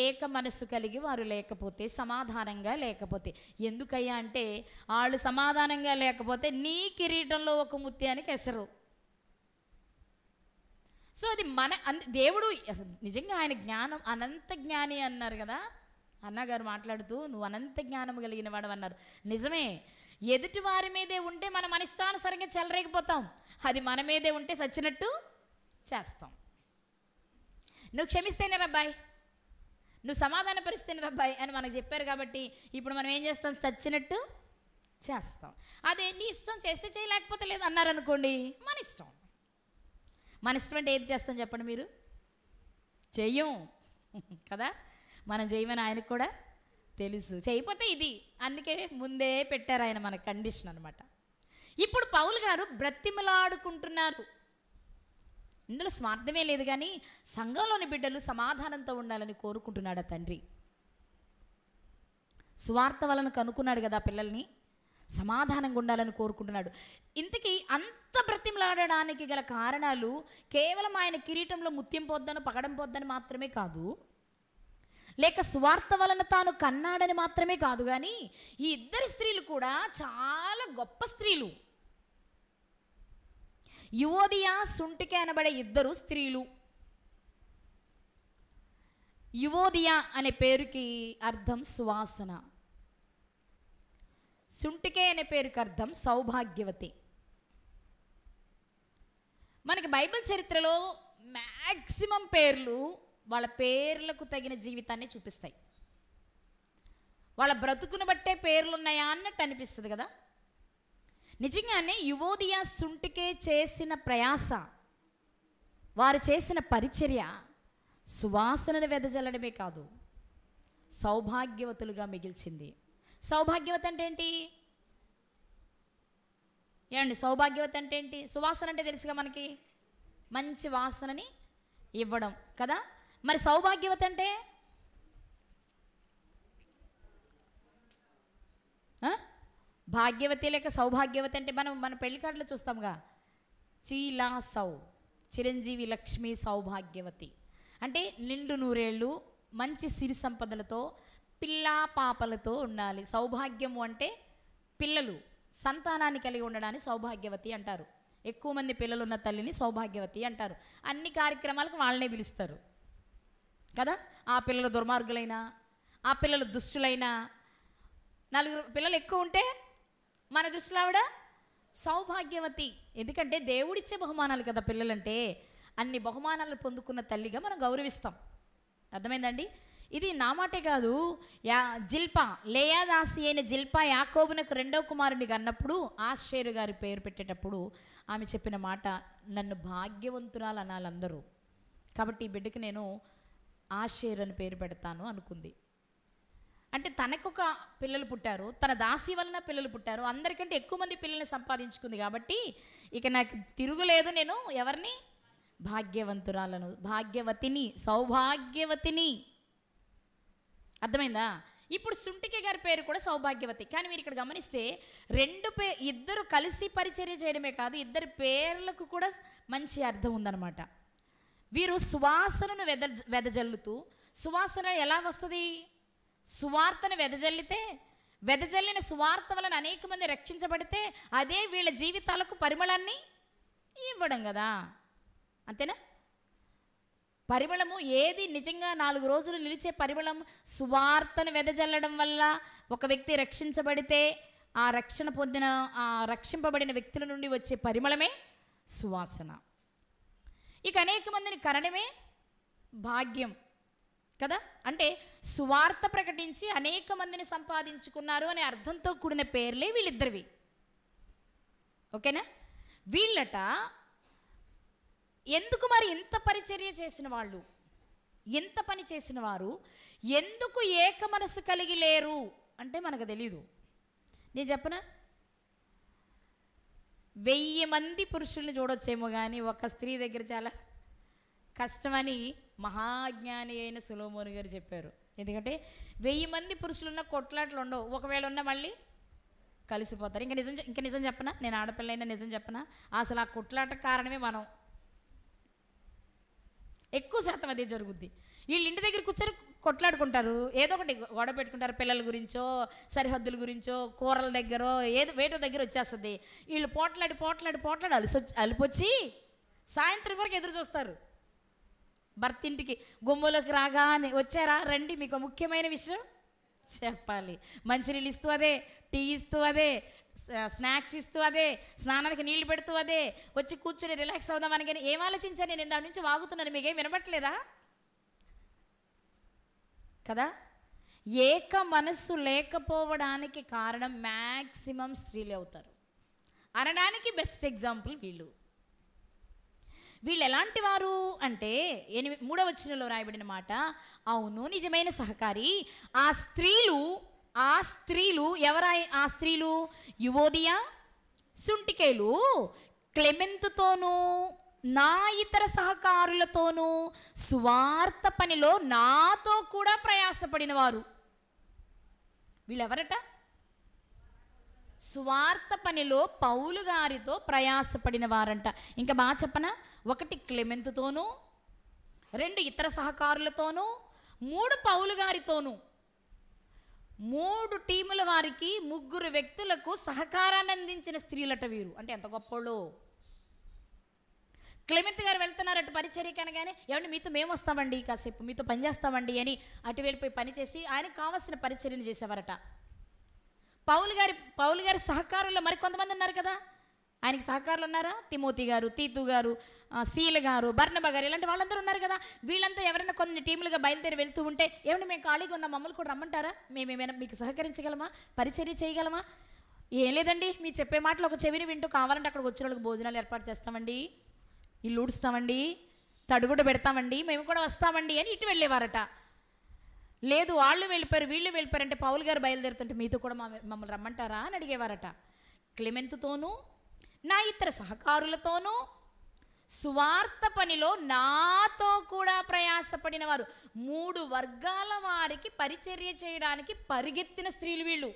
ఏక మనస్సు కలిగి వారు లేకపోతే, సమాధానంగా లేకపోతే. ఎందుకయ్యా అంటే, వాళ్ళు సమాధానంగా లేకపోతే నీ కిరీటంలో ఒక ముత్యానికి ఎసరు. సో అది దేవుడు నిజంగా ఆయన జ్ఞానం అనంత జ్ఞాని అన్నారు కదా అన్నగారు మాట్లాడుతూ, నువ్వు అనంత జ్ఞానం కలిగిన వాడు అన్నారు. నిజమే, ఎదుటి వారి మీదే ఉంటే మనం అనిష్టానుసారంగా చెలరేగిపోతాం. అది మన మీదే ఉంటే సచ్చినట్టు చేస్తాం. నువ్వు క్షమిస్తేనే రబ్బాయి, నువ్వు సమాధాన పరిస్తేనే రబ్బాయి అని మనకు చెప్పారు కాబట్టి ఇప్పుడు మనం ఏం చేస్తాం? చచ్చినట్టు చేస్తాం. అదే నీ ఇష్టం, చేస్తే చేయి, లేకపోతే లేదు అన్నారనుకోండి, మన ఇష్టం. మన ఇష్టం అంటే ఏది చేస్తాం చెప్పండి మీరు? చెయ్యం కదా. మనం చేయమని ఆయనకు కూడా తెలుసు. చేయకపోతే ఇది, అందుకే ముందే పెట్టారు ఆయన మన కండిషన్ అనమాట. ఇప్పుడు పౌలు గారు బ్రతిమలాడుకుంటున్నారు. ఇందులో స్వార్థమే లేదు, కానీ సంఘంలోని బిడ్డలు సమాధానంతో ఉండాలని కోరుకుంటున్నాడు ఆ తండ్రి. సువార్త వలన కనుక్కున్నాడు కదా పిల్లల్ని, సమాధానంగా ఉండాలని కోరుకుంటున్నాడు. ఇంతకీ అంత బ్రతిమలాడడానికి గల కారణాలు కేవలం ఆయన కిరీటంలో ముత్యం పొద్దను పగడం పొద్దని మాత్రమే కాదు, లేక సువార్త వలన తాను కన్నాడని మాత్రమే కాదు, కానీ ఈ 2 స్త్రీలు కూడా చాలా గొప్ప స్త్రీలు. యువోదియ, సుంటికే అనబడే ఇద్దరు స్త్రీలు. యువోదియ అనే పేరుకి అర్థం సువాసన, సుంటికే అనే పేరుకి అర్థం సౌభాగ్యవతి. మనకి బైబిల్ చరిత్రలో మ్యాక్సిమం పేర్లు వాళ్ళ పేర్లకు తగిన జీవితాన్ని చూపిస్తాయి. వాళ్ళ బ్రతుకును బట్టే పేర్లు ఉన్నాయా అన్నట్టు అనిపిస్తుంది కదా. నిజంగానే యువోదియ, సుంటికే చేసిన ప్రయాస, వారు చేసిన పరిచర్య సువాసనను వెదజల్లడమే కాదు, సౌభాగ్యవతులుగా మిగిల్చింది. సౌభాగ్యవతి అంటే ఏంటి ఏమండి? సౌభాగ్యవతి అంటే ఏంటి? సువాసన అంటే తెలుసుగా మనకి, మంచి వాసనని ఇవ్వడం కదా. మరి సౌభాగ్యవతి అంటే భాగ్యవతి లేక సౌభాగ్యవతి అంటే మన పెళ్లి కార్డులో చూస్తాంగా, చీలా సౌ, చిరంజీవి లక్ష్మి సౌభాగ్యవతి అంటే నిండు నూరేళ్ళు మంచి సిరి సంపదలతో పిల్లా పాపలతో ఉండాలి. సౌభాగ్యము అంటే పిల్లలు, సంతానాన్ని కలిగి ఉండడాన్ని సౌభాగ్యవతి అంటారు. ఎక్కువ మంది పిల్లలు ఉన్న తల్లిని సౌభాగ్యవతి అంటారు. అన్ని కార్యక్రమాలకు వాళ్ళనే పిలుస్తారు కదా. ఆ పిల్లలు దుర్మార్గులైనా, ఆ పిల్లలు దుష్టులైనా, నలుగురు పిల్లలు ఎక్కువ ఉంటే మన దృష్టిలో ఆవిడ సౌభాగ్యవతి. ఎందుకంటే దేవుడిచ్చే బహుమానాలు కదా పిల్లలంటే. అన్ని బహుమానాలు పొందుకున్న తల్లిగా మనం గౌరవిస్తాం. అర్థమైందండి? ఇది నా మాటే కాదు. జిల్పా, లేయాదాసి అయిన జిల్పా యాకోబునకు రెండవ కుమారునిగా అన్నప్పుడు ఆషేరు గారి పేరు పెట్టేటప్పుడు ఆమె చెప్పిన మాట, నన్ను భాగ్యవంతురాలు అనాలి అందరూ, కాబట్టి ఈ బిడ్డకి నేను ఆషేరు అని పేరు పెడతాను అనుకుంది. అంటే తనకొక పిల్లలు పుట్టారు, తన దాసి వలన పిల్లలు పుట్టారు, అందరికంటే ఎక్కువ మంది పిల్లల్ని సంపాదించుకుంది. కాబట్టి ఇక నాకు తిరుగులేదు, నేను ఎవరిని? భాగ్యవంతురాలను, భాగ్యవతిని, సౌభాగ్యవతిని. అర్థమైందా? ఇప్పుడు సుంటికే గారి పేరు కూడా సౌభాగ్యవతి. కానీ మీరు ఇక్కడ గమనిస్తే ఇద్దరు కలిసి పరిచర్య చేయడమే కాదు, ఇద్దరి పేర్లకు కూడా మంచి అర్థం ఉందన్నమాట. వీరు సువాసనను వెదజల్లుతూ, సువాసన ఎలా వస్తుంది? సువార్తను వెదజల్లిన సువార్త వలన అనేక మంది రక్షించబడితే అదే వీళ్ళ జీవితాలకు పరిమళాన్ని ఇవ్వడం కదా. అంతేనా? పరిమళము ఏది నిజంగా 4 రోజులు నిలిచే పరిమళం? సువార్తను వెదజల్లడం వల్ల ఒక వ్యక్తి రక్షించబడితే ఆ రక్షింపబడిన వ్యక్తుల నుండి వచ్చే పరిమళమే సువాసన. ఇక అనేక మందిని కనడమే భాగ్యం కదా. అంటే సువార్త ప్రకటించి అనేక మందిని సంపాదించుకున్నారు అనే అర్థంతో కూడిన పేర్లే వీళ్ళిద్దరివి. ఓకేనా? వీళ్ళట ఎందుకు మరి ఇంత పరిచర్య చేసిన వాళ్ళు, ఎంత పని చేసిన వారు ఎందుకు ఏక మనసు కలిగి లేరు అంటే మనకు తెలీదు. నేను చెప్పనా, 1000 మంది పురుషుల్ని చూడొచ్చేమో కానీ ఒక స్త్రీ దగ్గర చాలా కష్టమని మహాజ్ఞాని అయిన సొలొమోను గారు చెప్పారు. ఎందుకంటే 1000 మంది పురుషులున్న కొట్లాట్లు ఉండవు, ఒకవేళ ఉన్న మళ్ళీ కలిసిపోతారు. ఇంకా నిజం చెప్పనా, నేను ఆడపిల్లైనా నిజం చెప్పనా, అసలు ఆ కొట్లాట కారణమే మనం. ఎక్కువ శాతం అదే జరుగుద్ది. వీళ్ళు ఇంటి దగ్గర కూర్చొని కొట్లాడుకుంటారు, ఏదో ఒకటి గొడవ పెట్టుకుంటారు, పిల్లల గురించో, సరిహద్దుల గురించో, కూరల దగ్గర, వేట దగ్గర వచ్చేస్తుంది. వీళ్ళు పోట్లాడి అలిపొచ్చి సాయంత్రం వరకు ఎదురు చూస్తారు. భర్త ఇంటికి గుమ్మలోకి రాగానే, వచ్చారా రండి, మీకు ముఖ్యమైన విషయం చెప్పాలి. మంచినీళ్ళు ఇస్తూ అదే, టీ ఇస్తూ అదే, స్నాక్స్ ఇస్తూ అదే, స్నానానికి నీళ్లు పెడుతూ అదే, వచ్చి కూర్చుని రిలాక్స్ అవుదామని. కానీ ఏం ఆలోచించాను నేను దాని నుంచి వాగుతున్నాను, మీకేం వినబట్లేదా కదా. ఏక మనస్సు లేకపోవడానికి కారణం మ్యాక్సిమం స్త్రీలే అవుతారు అనడానికి బెస్ట్ ఎగ్జాంపుల్ వీళ్ళు. వీళ్ళు ఎలాంటి వారు అంటే 3వ వచనంలో రాయబడిన మాట, అవును నిజమైన సహకారి. ఆ స్త్రీలు ఎవరాయి? ఆ స్త్రీలు యువోదియ, సుంటికేలు క్లెమెంతుతోనూ నా ఇతర సహకారులతోనూ సువార్త పనిలో నాతో కూడా ప్రయాసపడిన వారు. వీళ్ళెవరట? సువార్త పనిలో పౌలు గారితో ప్రయాసపడిన వారంట. ఇంకా బాగా చెప్పనా, 1 క్లెమెంతుతోనూ, 2 ఇతర సహకారులతోనూ, 3 పౌలు గారితోనూ. 3 టీముల వారికి 3 వ్యక్తులకు సహకారాన్ని అందించిన స్త్రీలట వీరు. అంటే ఎంత గొప్పోళ్ళు. క్లెమెంత్ గారు వెళ్తున్నారు అటు పరిచర్యకి అనగానే, ఏమండి మీతో మేము వస్తామండి, కాసేపు మీతో పని చేస్తామండి అని అటు వెళ్ళిపోయి పనిచేసి ఆయనకు కావాల్సిన పరిచర్యను చేసేవారట. పౌలు గారి సహకారుల్లో మరి కొంతమంది ఉన్నారు కదా, ఆయనకి సహకారులు ఉన్నారా? తిమోతి గారు, తీతు గారు, సీల గారు, బర్నబా గారు, ఇలాంటి వాళ్ళందరూ ఉన్నారు కదా. వీళ్ళంతా ఎవరైనా కొన్ని టీములుగా బయలుదేరి వెళ్తూ ఉంటే, ఏమంటే మేము ఖాళీగా ఉన్నాం, మమ్మల్ని కూడా రమ్మంటారా, మేమేమైనా మీకు సహకరించగలమా, పరిచర్య చేయగలమా? ఏం లేదండి, మీ చెప్పే మాటలు ఒక చెవిని వింటూ కావాలంటే అక్కడికి వచ్చిన వాళ్ళకి భోజనాలు ఏర్పాటు చేస్తామండి, ఇల్లు ఊడుస్తామండి, తడుగుడు పెడతామండి, మేము కూడా వస్తామండి అని ఇటు వెళ్ళేవారట. లేదు వాళ్ళు వెళ్ళిపోయారు వీళ్ళు వెళ్ళిపోయారంటే పౌలు గారు బయలుదేరుతుంటే మీతో కూడా మమ్మల్ని రమ్మంటారా అని అడిగేవారట. క్లెమెంతుతోనూ నా ఇతర సహకారులతోనూ సువార్త పనిలో నాతో కూడా ప్రయాసపడిన వారు 3 వర్గాల వారికి పరిచర్య చేయడానికి పరిగెత్తిన స్త్రీలు వీళ్ళు.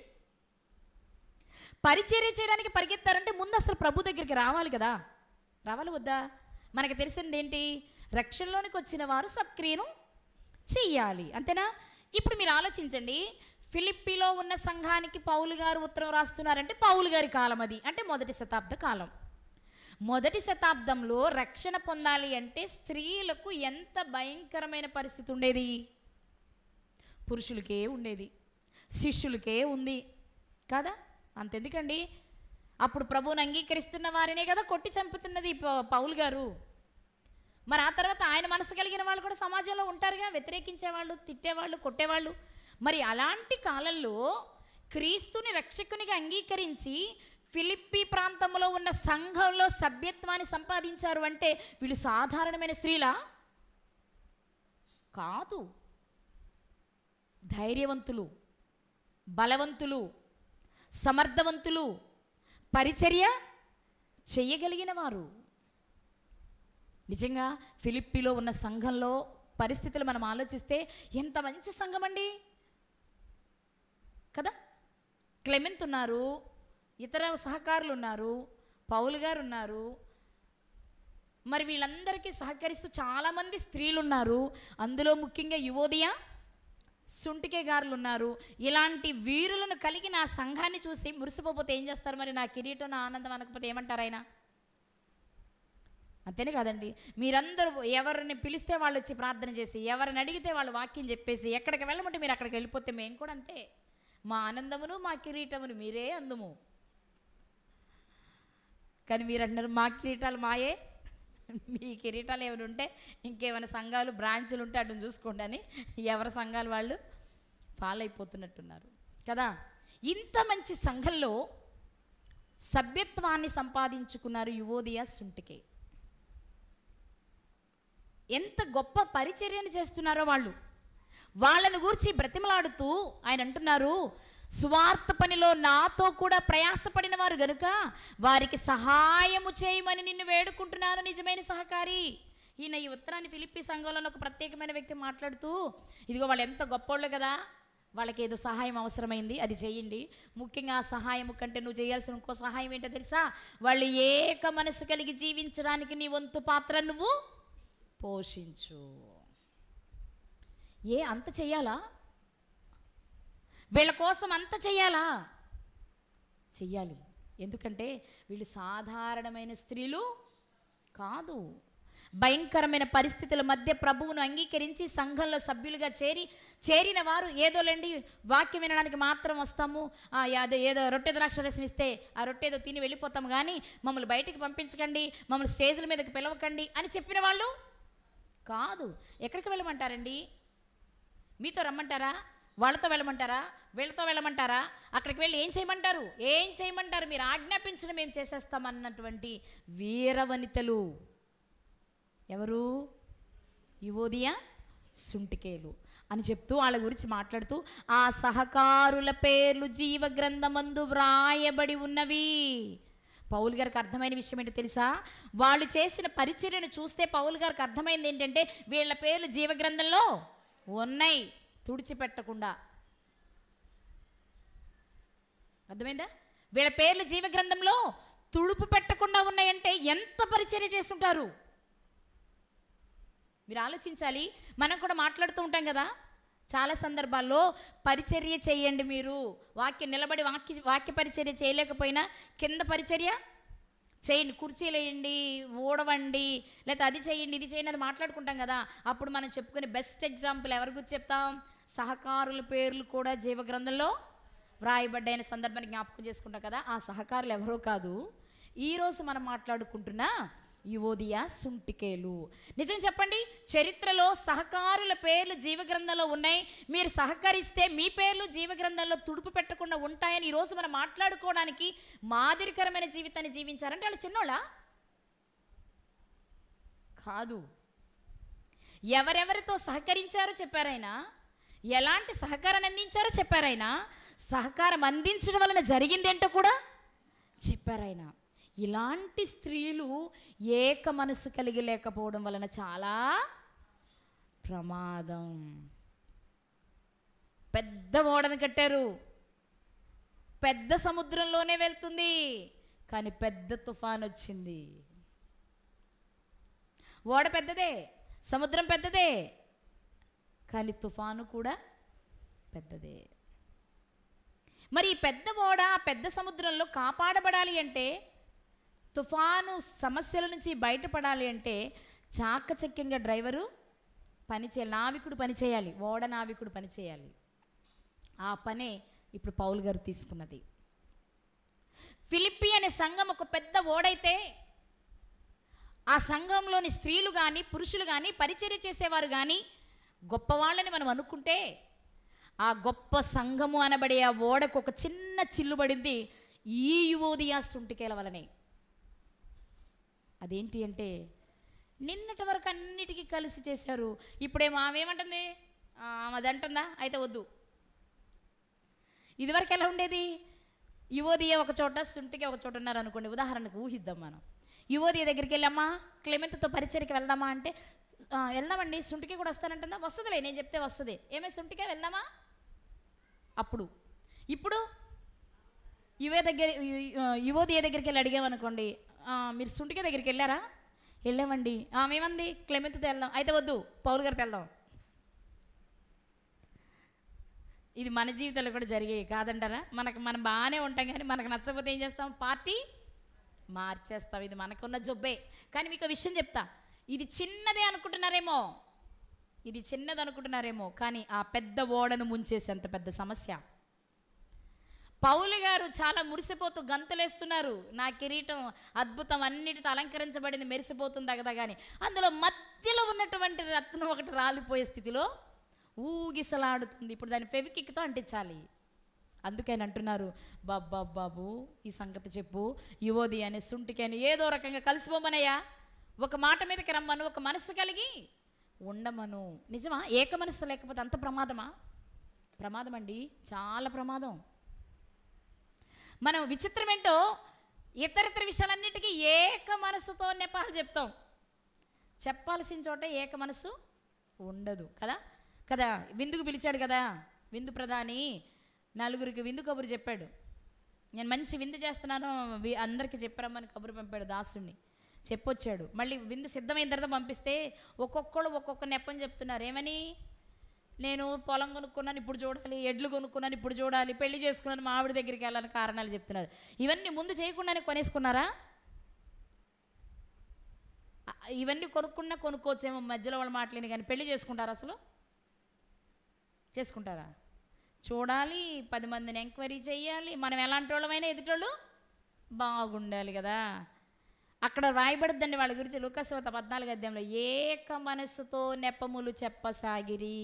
పరిచర్య చేయడానికి పరిగెత్తారంటే ముందు అసలు ప్రభు దగ్గరికి రావాలి కదా, రావాలి వద్దా? మనకు తెలిసింది ఏంటి? రక్షణలోనికి వచ్చిన వారు సత్క్రియను చెయ్యాలి, అంతేనా? ఇప్పుడు మీరు ఆలోచించండి, ఫిలిప్పీలో ఉన్న సంఘానికి పౌలు గారు ఉత్తరం రాస్తున్నారంటే పౌలు గారి కాలం అది, అంటే 1వ శతాబ్ద కాలం. 1వ శతాబ్దంలో రక్షణ పొందాలి అంటే స్త్రీలకు ఎంత భయంకరమైన పరిస్థితి ఉండేది? పురుషులకే ఉండేది, శిష్యులకే ఉంది కదా. అంతెందుకండి, అప్పుడు ప్రభువుని అంగీకరిస్తున్న వారినే కదా కొట్టి చంపుతున్నది పౌలు గారు. మరి ఆ తర్వాత ఆయన మనసు కలిగిన వాళ్ళు కూడా సమాజంలో ఉంటారుగా, వ్యతిరేకించేవాళ్ళు, తిట్టేవాళ్ళు, కొట్టేవాళ్ళు. మరి అలాంటి కాలంలో క్రీస్తుని రక్షకునిగా అంగీకరించి ఫిలిప్పీ ప్రాంతంలో ఉన్న సంఘంలో సభ్యత్వాన్ని సంపాదించారు అంటే వీళ్ళు సాధారణమైన స్త్రీలా? కాదు. ధైర్యవంతులు, బలవంతులు, సమర్థవంతులు, పరిచర్య చెయ్యగలిగిన వారు. నిజంగా ఫిలిప్పీలో ఉన్న సంఘంలో పరిస్థితులు మనం ఆలోచిస్తే ఎంత మంచి సంఘం అండి కదా. క్లెమెంత్ ఉన్నారు, ఇతర సహకారులు ఉన్నారు, పౌలు గారు ఉన్నారు, మరి వీళ్ళందరికీ సహకరిస్తూ చాలామంది స్త్రీలు ఉన్నారు. అందులో ముఖ్యంగా యువోదియ, సుంటికే గారులు ఉన్నారు. ఇలాంటి వీరులను కలిగిన ఆ సంఘాన్ని చూసి మురిసిపోతే ఏం చేస్తారు? మరి నా కిరీటం నా ఆనందం అనకపోతే ఏమంటారు ఆయన? అంతేనే కాదండి, మీరందరూ ఎవరిని పిలిస్తే వాళ్ళు వచ్చి ప్రార్థన చేసి, ఎవరిని అడిగితే వాళ్ళు వాక్యం చెప్పేసి, ఎక్కడికి వెళ్ళమంటే మీరు అక్కడికి వెళ్ళిపోతే మేము కూడా అంతే, మా ఆనందమును మా కిరీటమును మీరే అందుము. కానీ మీరు అంటున్నారు మా కిరీటాలు మాయే, మీ కిరీటాలు ఏమైనా ఉంటే ఇంకేమైనా సంఘాలు బ్రాంచులు ఉంటే అటు చూసుకోండి అని ఎవరి సంఘాలు వాళ్ళు ఫాలో అయిపోతున్నట్టున్నారు కదా. ఇంత మంచి సంఘంలో సభ్యత్వాన్ని సంపాదించుకున్నారు యువోదియ, సుంటికే. ఎంత గొప్ప పరిచర్యను చేస్తున్నారో వాళ్ళు. వాళ్ళను గూర్చి బ్రతిమలాడుతూ ఆయన అంటున్నారు, సువార్త పనిలో నాతో కూడా ప్రయాసపడిన వారు గనుక వారికి సహాయము చేయమని నిన్ను వేడుకుంటున్నాను నిజమైన సహకారి. ఈయన ఈ ఉత్తరాన్ని ఫిలిప్పీ సంఘంలో ఒక ప్రత్యేకమైన వ్యక్తి మాట్లాడుతూ, ఇదిగో వాళ్ళు ఎంత గొప్పోళ్ళు కదా, వాళ్ళకి ఏదో సహాయం అవసరమైంది, అది చేయండి. ముఖ్యంగా ఆ సహాయం కంటే నువ్వు చేయాల్సిన ఇంకో సహాయం ఏంటో తెలుసా? వాళ్ళు ఏక మనసు కలిగి జీవించడానికి నీ వంతు పాత్ర నువ్వు పోషించు. అంత చెయ్యాలా? వీళ్ళ కోసం అంత చెయ్యాలా? చెయ్యాలి. ఎందుకంటే వీళ్ళు సాధారణమైన స్త్రీలు కాదు. భయంకరమైన పరిస్థితుల మధ్య ప్రభువును అంగీకరించి సంఘంలో సభ్యులుగా చేరిన వారు ఏదోలేండి వాక్యం వినడానికి మాత్రం వస్తాము, ఏదో రొట్టె ద్రాక్షరసం ఇస్తే ఆ రొట్టెదో తిని వెళ్ళిపోతాము, కానీ మమ్మల్ని బయటికి పంపించకండి, మమ్మల్ని స్టేజ్ల మీదకి పిలవకండి అని చెప్పిన వాళ్ళు కాదు. ఎక్కడికి వెళ్ళమంటారండి? మీతో రమ్మంటారా? వాళ్ళతో వెళ్ళమంటారా? వీళ్ళతో వెళ్ళమంటారా? అక్కడికి వెళ్ళి ఏం చేయమంటారు? మీరు ఆజ్ఞాపించడం మేము చేసేస్తామన్నటువంటి వీరవనితలు ఎవరు? యువోదియ, సుంటికేలు అని చెప్తూ వాళ్ళ గురించి మాట్లాడుతూ, ఆ సహకారుల పేర్లు జీవ గ్రంథమందు వ్రాయబడి ఉన్నవి. పౌలు గారికి అర్థమైన విషయం ఏంటో తెలుసా? వాళ్ళు చేసిన పరిచర్యను చూస్తే పౌలు గారికి అర్థమైంది ఏంటంటే వీళ్ళ పేర్లు జీవగ్రంథంలో ఉన్నాయి, తుడిచిపెట్టకుండా. అర్థమైందా? వీళ్ళ పేర్లు జీవగ్రంథంలో తుడుపు పెట్టకుండా ఉన్నాయంటే ఎంత పరిచర్య చేస్తుంటారు మీరు ఆలోచించాలి. మనం కూడా మాట్లాడుతూ ఉంటాం కదా చాలా సందర్భాల్లో, పరిచర్య చేయండి. మీరు వాక్యం నిలబడి వాక్య పరిచర్య చేయలేకపోయినా కింద పరిచర్య చేయండి, కుర్చీలు వేయండి, ఊడవండి, లేకపోతే అది చేయండి ఇది చేయండి అది మాట్లాడుకుంటాం కదా. అప్పుడు మనం చెప్పుకునే బెస్ట్ ఎగ్జాంపుల్ ఎవరి గురించి చెప్తాం? సహకారుల పేర్లు కూడా జీవగ్రంథంలో వ్రాయబడ్డైన సందర్భాన్ని జ్ఞాపకం చేసుకుంటాం కదా. ఆ సహకారులు ఎవరో కాదు, ఈరోజు మనం మాట్లాడుకుంటున్న యువోదియ సుంటికేలు. నిజం చెప్పండి, చరిత్రలో సహకారుల పేర్లు జీవగ్రంథంలో ఉన్నాయి. మీరు సహకరిస్తే మీ పేర్లు జీవగ్రంథంలో తుడుపు పెట్టకుండా ఉంటాయని ఈరోజు మనం మాట్లాడుకోవడానికి మాదిరికరమైన జీవితాన్ని జీవించారంటే వాళ్ళు చిన్నోళ్ళ కాదు. ఎవరెవరితో సహకరించారో చెప్పారైనా, ఎలాంటి సహకారాన్ని అందించారో చెప్పారైనా, సహకారం అందించడం వలన జరిగిందేంటో కూడా చెప్పారైనా. ఇలాంటి స్త్రీలు ఏక మనసు కలిగి లేకపోవడం వలన చాలా ప్రమాదం. పెద్ద ఓడను కట్టారు, పెద్ద సముద్రంలోనే వెళ్తుంది, కానీ పెద్ద తుఫాన్ వచ్చింది. ఓడ పెద్దదే, సముద్రం పెద్దదే, కానీ తుఫాను కూడా పెద్దదే. మరి ఈ పెద్ద ఓడ పెద్ద సముద్రంలో కాపాడబడాలి అంటే, తుఫాను సమస్యల నుంచి బయటపడాలి అంటే చాకచక్యంగా డ్రైవరు పనిచేయాలి, నావికుడు పనిచేయాలి, ఓడ నావికుడు పనిచేయాలి. ఆ పనే ఇప్పుడు పౌలు గారు తీసుకున్నది. ఫిలిప్పీ అనే సంఘం ఒక పెద్ద ఓడైతే, ఆ సంఘంలోని స్త్రీలు కానీ పురుషులు కానీ పరిచర్య చేసేవారు కానీ గొప్పవాళ్ళని మనం అనుకుంటే, ఆ గొప్ప సంఘము అనబడే ఆ ఓడకు ఒక చిన్న చిల్లుబడింది ఈ యువోదియ సుంటికేల వలనే. అదేంటి అంటే, నిన్నటి వరకు అన్నిటికీ కలిసి చేశారు, ఇప్పుడేమో ఆమె ఏమంటుంది, అది అంటుందా, అయితే వద్దు. ఇదివరకు ఎలా ఉండేది? యువోదియ ఒక చోట, సుంటికే ఒక చోట ఉన్నారు అనుకోండి. ఉదాహరణకు ఊహిద్దాం మనం. యువోదియ దగ్గరికి వెళ్ళామా, క్లెమెంట్తో పరిచర్యకి వెళ్దామా అంటే, వెళ్దామండి, సుంటికే కూడా వస్తానంటుందా, వస్తుందిలే నేను చెప్తే వస్తుంది, ఏమే సుంటికే వెళ్దామా. అప్పుడు ఇప్పుడు యువోదియ దగ్గరికి వెళ్ళి అడిగామనుకోండి, మీరు సుంటికే దగ్గరికి వెళ్ళారా, వెళ్ళామండి, ఏమంది, క్లెమెంట్తో వెళ్దాం, అయితే వద్దు, పౌలు గారితో వెళ్దాం. ఇది మన జీవితంలో కూడా జరిగాయి కాదంటారా? మనం బాగానే ఉంటాం, కానీ మనకు నచ్చకపోతే ఏం చేస్తాం, పార్టీ మార్చేస్తాం. ఇది మనకున్న జబ్బే. కానీ మీకు విషయం చెప్తా, ఇది చిన్నదే అనుకుంటున్నారేమో, ఇది చిన్నది అనుకుంటున్నారేమో, కానీ ఆ పెద్ద ఓడను ముంచేసేంత పెద్ద సమస్య. పౌలు గారు చాలా మురిసిపోతూ గంతులేస్తున్నారు, నా కిరీటం అద్భుతం, అన్నిటితో అలంకరించబడింది, మెరిసిపోతుంది కదా. కానీ అందులో మధ్యలో ఉన్నటువంటి రత్నం ఒకటి రాలిపోయే స్థితిలో ఊగిసలాడుతుంది. ఇప్పుడు దాన్ని ఫెవికిక్తో అంటించాలి. అందుకని అంటున్నారు, బాబు ఈ సంగతి చెప్పు, యువోది అనే సుంటికని ఏదో రకంగా కలిసిపోమనయ్యా, ఒక మాట మీదకి రమ్మను, ఒక మనసు కలిగి ఉండమను. నిజమా? ఏక మనసు లేకపోతే అంత ప్రమాదమా? ప్రమాదం అండి, చాలా ప్రమాదం. మనం విచిత్రం ఏంటో, ఇతరితర విషయాలన్నిటికీ ఏక మనసుతో నెపాలు చెప్తాం, చెప్పాల్సిన చోట ఏక మనసు ఉండదు కదా. కదా, విందుకు పిలిచాడు కదా విందు ప్రధాని, నలుగురికి విందు కబురు చెప్పాడు, నేను మంచి విందు చేస్తున్నాను అందరికీ చెప్పరమ్మని కబురు పంపాడు దాసుని, చెప్పొచ్చాడు. మళ్ళీ విందు సిద్ధమైన తర్వాత పంపిస్తే ఒక్కొక్కళ్ళు ఒక్కొక్క నెప్పం చెప్తున్నారు. ఏమని, నేను పొలం కొనుక్కున్నాను ఇప్పుడు చూడాలి, ఎడ్లు కొనుక్కున్నాను ఇప్పుడు చూడాలి, పెళ్లి చేసుకున్నాను మా ఆవిడ దగ్గరికి వెళ్ళాలని కారణాలు చెప్తున్నారు. ఇవన్నీ ముందు చేయకుండానే కొనేసుకున్నారా? ఇవన్నీ కొనుక్కోవచ్చేమో మధ్యలో వాళ్ళు మాట్లాడి, కానీ పెళ్లి చేసుకుంటారా? అసలు చేసుకుంటారా? చూడాలి, 10 మందిని ఎంక్వైరీ చేయాలి, మనం ఎలాంటి వాళ్ళమైనా ఎదుటోళ్ళు బాగుండాలి కదా. అక్కడ రాయబడద్దండి వాళ్ళ గురించి, లూకాసువార్త 14వ అధ్యాయంలో, ఏక మనస్సుతో నెపములు చెప్పసాగిరి.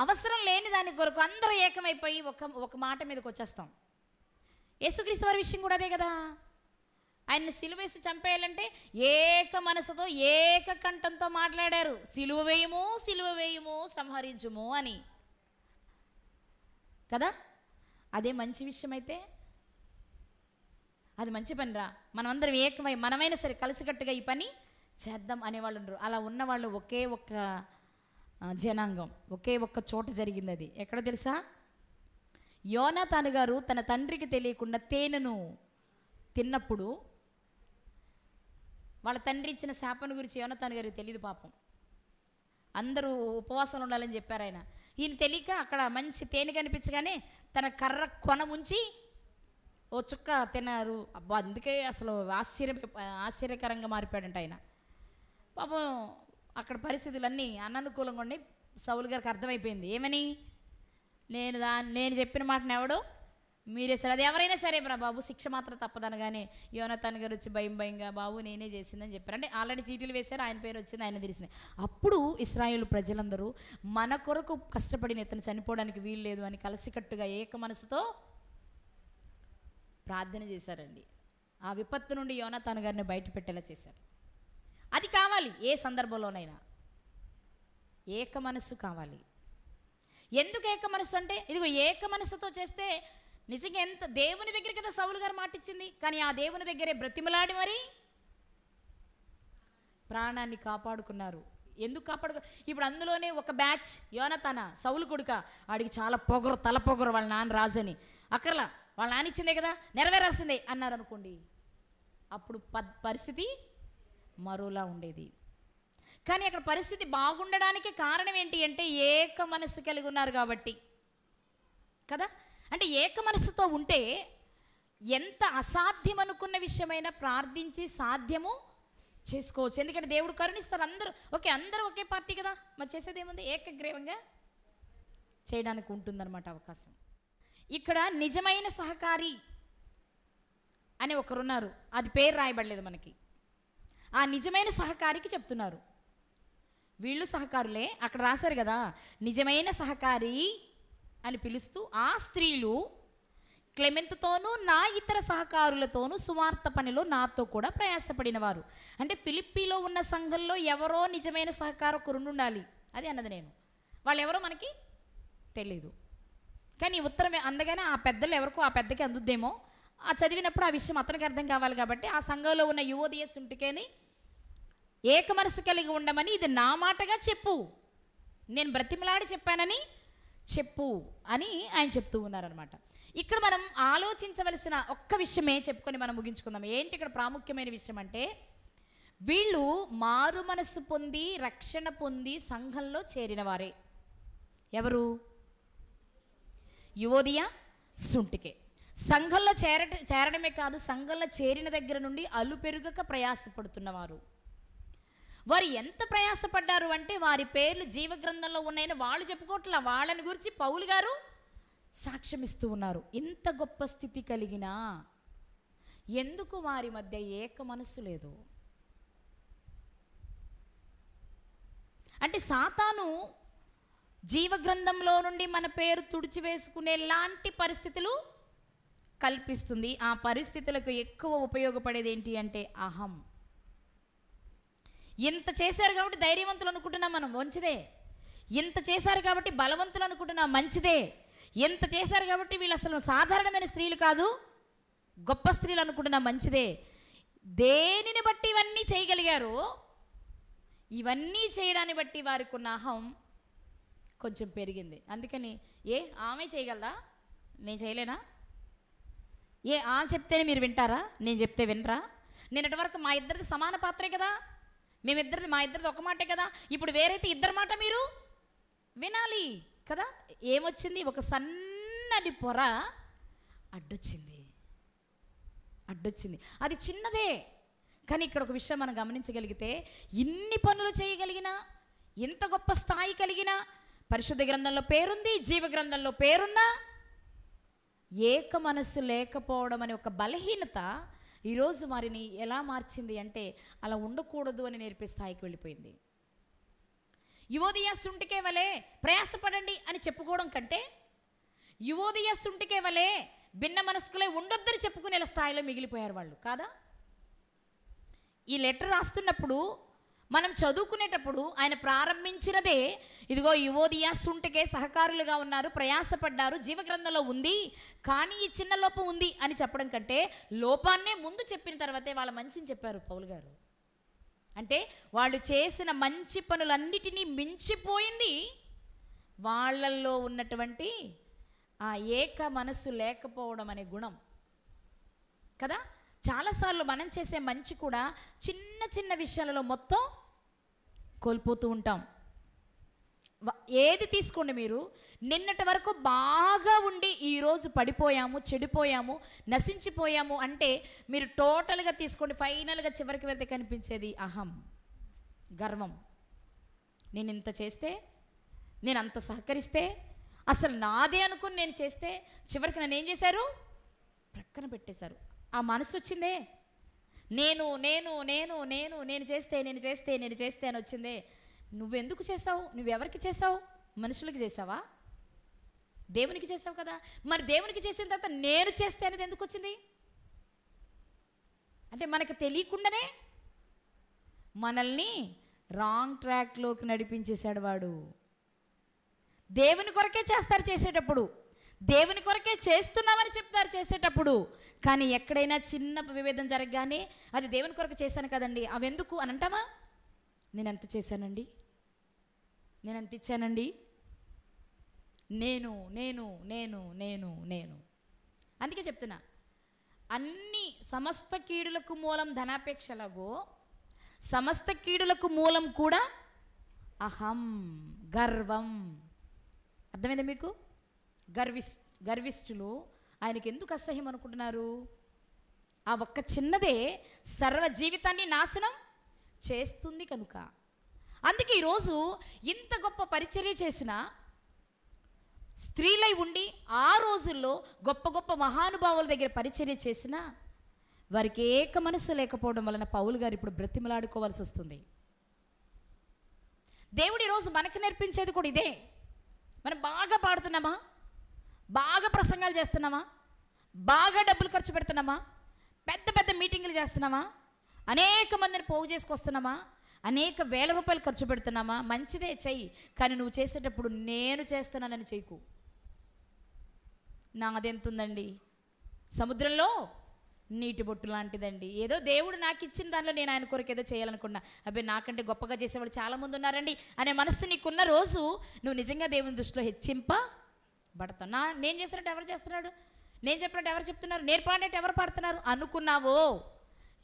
అవసరం లేని దాని కొరకు అందరూ ఏకమైపోయి ఒక మాట మీదకి వచ్చేస్తాం. యేసుక్రీస్తు వారి విషయం కూడా అదే కదా. ఆయన్ని సిలువేసి చంపేయాలంటే ఏక మనసుతో ఏక కంఠంతో మాట్లాడారు, సిలువ వేయము సంహరించుము అని కదా. అదే మంచి విషయం అయితే అది మంచి పని రా, మనమందరం ఏకమై మనమైనా సరే కలిసికట్టుగా ఈ పని చేద్దాం అనేవాళ్ళు ఉండరు. అలా ఉన్నవాళ్ళు ఒకే ఒక్క జనాంగం, ఒకే ఒక్క చోట జరిగింది. అది ఎక్కడ తెలుసా? యోనాతాను గారు తన తండ్రికి తెలియకుండా తేనెను తిన్నప్పుడు, వాళ్ళ తండ్రి ఇచ్చిన శాపను గురించి యోనాతాను గారికి తెలియదు పాపం. అందరూ ఉపవాసం ఉండాలని చెప్పారు ఆయన. ఈయన తెలియక అక్కడ మంచి తేనె కనిపించగానే తన కర్ర కొన ఉంచి ఓ చుక్క తిన్నారు. అబ్బా, అందుకే అసలు ఆశ్చర్యకరంగా మారిపోయాడంట ఆయన. పాపం అక్కడ పరిస్థితులన్నీ అననుకూలంగా ఉండి సౌలు గారికి అర్థమైపోయింది. ఏమని? నేను చెప్పిన మాటను ఎవడో మీరే సరే, అది ఎవరైనా సరే బాబు శిక్ష మాత్రం తప్పదనగానే యోనాతాన్ గారు వచ్చి భయంగా బాబు నేనే చేసిందని చెప్పారు. అంటే ఆల్రెడీ చీటీలు వేశారు, ఆయన పేరు వచ్చింది, ఆయన తెలిసింది. అప్పుడు ఇశ్రాయేలు ప్రజలందరూ మన కొరకు కష్టపడిన ఇతను చనిపోవడానికి వీలు లేదు అని కలిసికట్టుగా ఏక మనసుతో ప్రార్థన చేశారండి. ఆ విపత్తు నుండి యోనాతాన్ గారిని బయట పెట్టేలా చేశారు. అది కావాలి ఏ సందర్భంలోనైనా, ఏక మనస్సు కావాలి. ఎందుకు ఏక మనస్సు అంటే, ఇదిగో ఏక మనస్సుతో చేస్తే నిజంగా ఎంత దేవుని దగ్గర కదా సౌలు గారు మాటిచ్చింది. కానీ ఆ దేవుని దగ్గరే బ్రతిమలాడి మరి ప్రాణాన్ని కాపాడుకున్నారు. ఎందుకు ఇప్పుడు అందులోనే ఒక బ్యాచ్ యోనాతాన సౌలు కొడుక, ఆడికి చాలా పొగరు, తల పొగరు, వాళ్ళ నాన్న రాజని. అక్కర్లా, వాళ్ళ నాన్న ఇచ్చిందే కదా, నెరవేరాల్సిందే అన్నారు అనుకోండి, అప్పుడు పరిస్థితి మరోలా ఉండేది. కానీ అక్కడ పరిస్థితి బాగుండడానికి కారణం ఏంటి అంటే ఏక మనస్సు కలిగి ఉన్నారు కాబట్టి కదా. అంటే ఏక మనస్సుతో ఉంటే ఎంత అసాధ్యం అనుకున్న విషయమైనా ప్రార్థించి సాధ్యము చేసుకోవచ్చు. ఎందుకంటే దేవుడు కరుణిస్తారు. అందరూ ఒకే పార్టీ కదా, మరి చేసేది ఏముంది, ఏకగ్రీవంగా చేయడానికి ఉంటుందన్నమాట అవకాశం. ఇక్కడ నిజమైన సహకారి అని ఒకరున్నారు, అది పేరు రాయబడలేదు మనకి. ఆ నిజమైన సహకారికి చెప్తున్నారు. వీళ్ళు సహకారులే, అక్కడ రాశారు కదా నిజమైన సహకారి అని పిలుస్తూ, ఆ స్త్రీలు క్లెమెంతుతోనూ నా ఇతర సహకారులతోనూ సువార్త పనిలో నాతో కూడా ప్రయాసపడిన వారు. అంటే ఫిలిప్పీలో ఉన్న సంఘంలో ఎవరో నిజమైన సహకారకులు ఉండాలి, అది అన్నది నేను. వాళ్ళు ఎవరో మనకి తెలీదు, కానీ ఉత్తరం అందగానే ఆ పెద్దలు ఎవరికో ఆ పెద్దకి అందుద్దేమో. ఆ చదివినప్పుడు ఆ విషయం అతనికి అర్థం కావాలి కాబట్టి ఆ సంఘంలో ఉన్న యువోదియ సుంటికేని ఏక మనసు కలిగి ఉండమని ఇది నా మాటగా చెప్పు, నేను బ్రతిమలాడి చెప్పానని చెప్పు అని ఆయన చెప్తూ ఉన్నారనమాట. ఇక్కడ మనం ఆలోచించవలసిన ఒక్క విషయమే చెప్పుకొని మనం ముగించుకుందాం. ఏంటి ఇక్కడ ప్రాముఖ్యమైన విషయం అంటే, వీళ్ళు మారు మనసు పొంది రక్షణ పొంది సంఘంలో చేరిన వారే. ఎవరు? యువోదియ సుంటికే. సంఘంలో చేరడమే కాదు, సంఘంలో చేరిన దగ్గర నుండి అలుపెరుగక ప్రయాసపడుతున్నవారు. వారు ఎంత ప్రయాసపడ్డారు అంటే వారి పేర్లు జీవగ్రంథంలో ఉన్నాయని వాళ్ళు చెప్పుకోవట్లా, వాళ్ళని గురించి పౌలు గారు సాక్ష్యమిస్తూ ఉన్నారు. ఇంత గొప్ప స్థితి కలిగిన ఎందుకు వారి మధ్య ఏక మనస్సు లేదు? అంటే సాతాను జీవగ్రంథంలో నుండి మన పేరు తుడిచివేసుకునే లాంటి పరిస్థితులు కల్పిస్తుంది. ఆ పరిస్థితులకు ఎక్కువ ఉపయోగపడేది ఏంటి అంటే అహం. ఇంత చేశారు కాబట్టి ధైర్యవంతులు అనుకుంటున్నాం మనం, మంచిదే. ఇంత చేశారు కాబట్టి బలవంతులు అనుకుంటున్నాం, మంచిదే. ఎంత చేశారు కాబట్టి వీళ్ళు అసలు సాధారణమైన స్త్రీలు కాదు, గొప్ప స్త్రీలు అనుకుంటున్నాం, మంచిదే. దేనిని బట్టి ఇవన్నీ చేయగలిగారు, ఇవన్నీ చేయడాన్ని బట్టి వారికి ఉన్న అహం కొంచెం పెరిగింది. అందుకని ఆమె చేయగలదా, నేను చేయలేనా? ఆమె చెప్తేనే మీరు వింటారా, నేను చెప్తే వినరా? నిన్నటి వరకు మా ఇద్దరిది సమాన పాత్రే కదా, మా ఇద్దరిది ఒక మాటే కదా, ఇప్పుడు వేరైతే ఇద్దరు మాట మీరు వినాలి కదా. ఏమొచ్చింది? ఒక సన్నటి పొర అడ్డొచ్చింది. అది చిన్నదే, కానీ ఇక్కడ ఒక విషయం మనం గమనించగలిగితే, ఇన్ని పనులు చేయగలిగినా, ఇంత గొప్ప స్థాయి కలిగిన, పరిశుద్ధ గ్రంథంలో పేరుంది, జీవ గ్రంథంలో పేరున్నా, ఏక మనస్సు లేకపోవడం అనే ఒక బలహీనత ఈరోజు వారిని ఎలా మార్చింది అంటే, అలా ఉండకూడదు అని నేర్పే స్థాయికి వెళ్ళిపోయింది. యువోదియ సుంటికే వలే ప్రయాసపడండి అని చెప్పుకోవడం కంటే, యువోదియ సుంటికే వలే భిన్న మనస్కులే ఉండొద్దని చెప్పుకునే స్థాయిలో మిగిలిపోయారు వాళ్ళు కాదా. ఈ లెటర్ రాస్తున్నప్పుడు, మనం చదువుకునేటప్పుడు ఆయన ప్రారంభించినదే, ఇదిగో యువోదియ సుంటికే సహకారులుగా ఉన్నారు, ప్రయాసపడ్డారు, జీవగ్రంథంలో ఉంది, కానీ ఈ చిన్న లోపం ఉంది అని చెప్పడం కంటే, లోపాన్నే ముందు చెప్పిన తర్వాతే వాళ్ళ మంచిని చెప్పారు పౌలు గారు. అంటే వాళ్ళు చేసిన మంచి పనులన్నిటినీ మించిపోయింది వాళ్ళల్లో ఉన్నటువంటి ఆ ఏక మనస్సు లేకపోవడం అనే గుణం కదా. చాలాసార్లు మనం చేసే మంచి కూడా చిన్న చిన్న విషయాలలో మొత్తం కోల్పోతూ ఉంటాం. ఏది తీసుకోండి మీరు, నిన్నటి వరకు బాగా ఉండి ఈరోజు పడిపోయాము, చెడిపోయాము, నశించిపోయాము అంటే మీరు టోటల్గా తీసుకోండి, ఫైనల్గా చివరికి వెళ్తే కనిపించేది అహం, గర్వం. నేను ఇంత చేస్తే, నేను అంత సహకరిస్తే, అసలు నాదే అనుకుని నేను చేస్తే చివరికి నన్ను ఏం చేశారు, ప్రక్కన పెట్టేశారు. ఆ మనసు వచ్చిందే, నేను నేను నేను నేను నేను చేస్తే నేను చేస్తే నేను చేస్తే అని వచ్చిందే. నువ్వెందుకు చేసావు? నువ్వెవరికి చేసావు? మనుషులకి చేసావా? దేవునికి చేసావు కదా. మరి దేవునికి చేసిన తర్వాత నేను చేస్తే అనేది ఎందుకు వచ్చింది? అంటే మనకు తెలియకుండానే మనల్ని రాంగ్ ట్రాక్లోకి నడిపించేశాడు వాడు. దేవుని కొరకే చేస్తారు చేసేటప్పుడు, దేవుని కొరకే చేస్తున్నామని చెప్తారు చేసేటప్పుడు, కానీ ఎక్కడైనా చిన్న విభేదం జరగగానే అది దేవుని కొరకు చేశాను కదండి, అవెందుకు అని అంటామా? నేను ఎంత చేశానండి, నేను ఎంత ఇచ్చానండి, నేను నేను నేను నేను నేను అందుకే చెప్తున్నా, అన్ని సమస్త కీడులకు మూలం ధనాపేక్షలాగో సమస్త కీడులకు మూలం కూడా అహం, గర్వం. అర్థమైందా మీకు? గర్విష్ఠులు ఆయనకి ఎందుకు అసహ్యం అనుకుంటున్నారు? ఆ ఒక్క చిన్నదే సర్వ జీవితాన్ని నాశనం చేస్తుంది కనుక. అందుకే ఈరోజు ఇంత గొప్ప పరిచర్య చేసిన స్త్రీలై ఉండి ఆ రోజుల్లో గొప్ప గొప్ప మహానుభావుల దగ్గర పరిచర్య చేసిన వారికి ఏక మనసు లేకపోవడం వలన పౌలు గారు ఇప్పుడు బ్రతిమలాడుకోవాల్సి వస్తుంది. దేవుడు ఈరోజు మనకు నేర్పించేది కూడా ఇదే. మనం బాగా పాడుతున్నామా, బాగా ప్రసంగాలు చేస్తున్నామా, బాగా డబ్బులు ఖర్చు పెడుతున్నామా, పెద్ద పెద్ద మీటింగులు చేస్తున్నామా, అనేక మందిని పోగు చేసుకొస్తున్నామా, అనేక వేల రూపాయలు ఖర్చు పెడుతున్నామా, మంచిదే చెయ్యి. కానీ నువ్వు చేసేటప్పుడు నేను చేస్తున్నానని చెయ్యకు. నాదెంతుందండి, సముద్రంలో నీటి బొట్టు లాంటిదండి. ఏదో దేవుడు నాకు ఇచ్చిన దానిలో నేను ఆయన కొరకు ఏదో చేయాలనుకున్నా, అబ్బాయి నాకంటే గొప్పగా చేసేవాళ్ళు చాలామంది ఉన్నారండి అనే మనస్సు నీకున్న రోజు నువ్వు నిజంగా దేవుని దృష్టిలో హెచ్చింపబడతావు. నేను చేసినట్టు ఎవరు చేస్తున్నాడు, నేను చెప్పినట్టు ఎవరు చెప్తున్నారు, నేను పాడినట్టు ఎవరు పాడుతున్నారు అనుకున్నావో,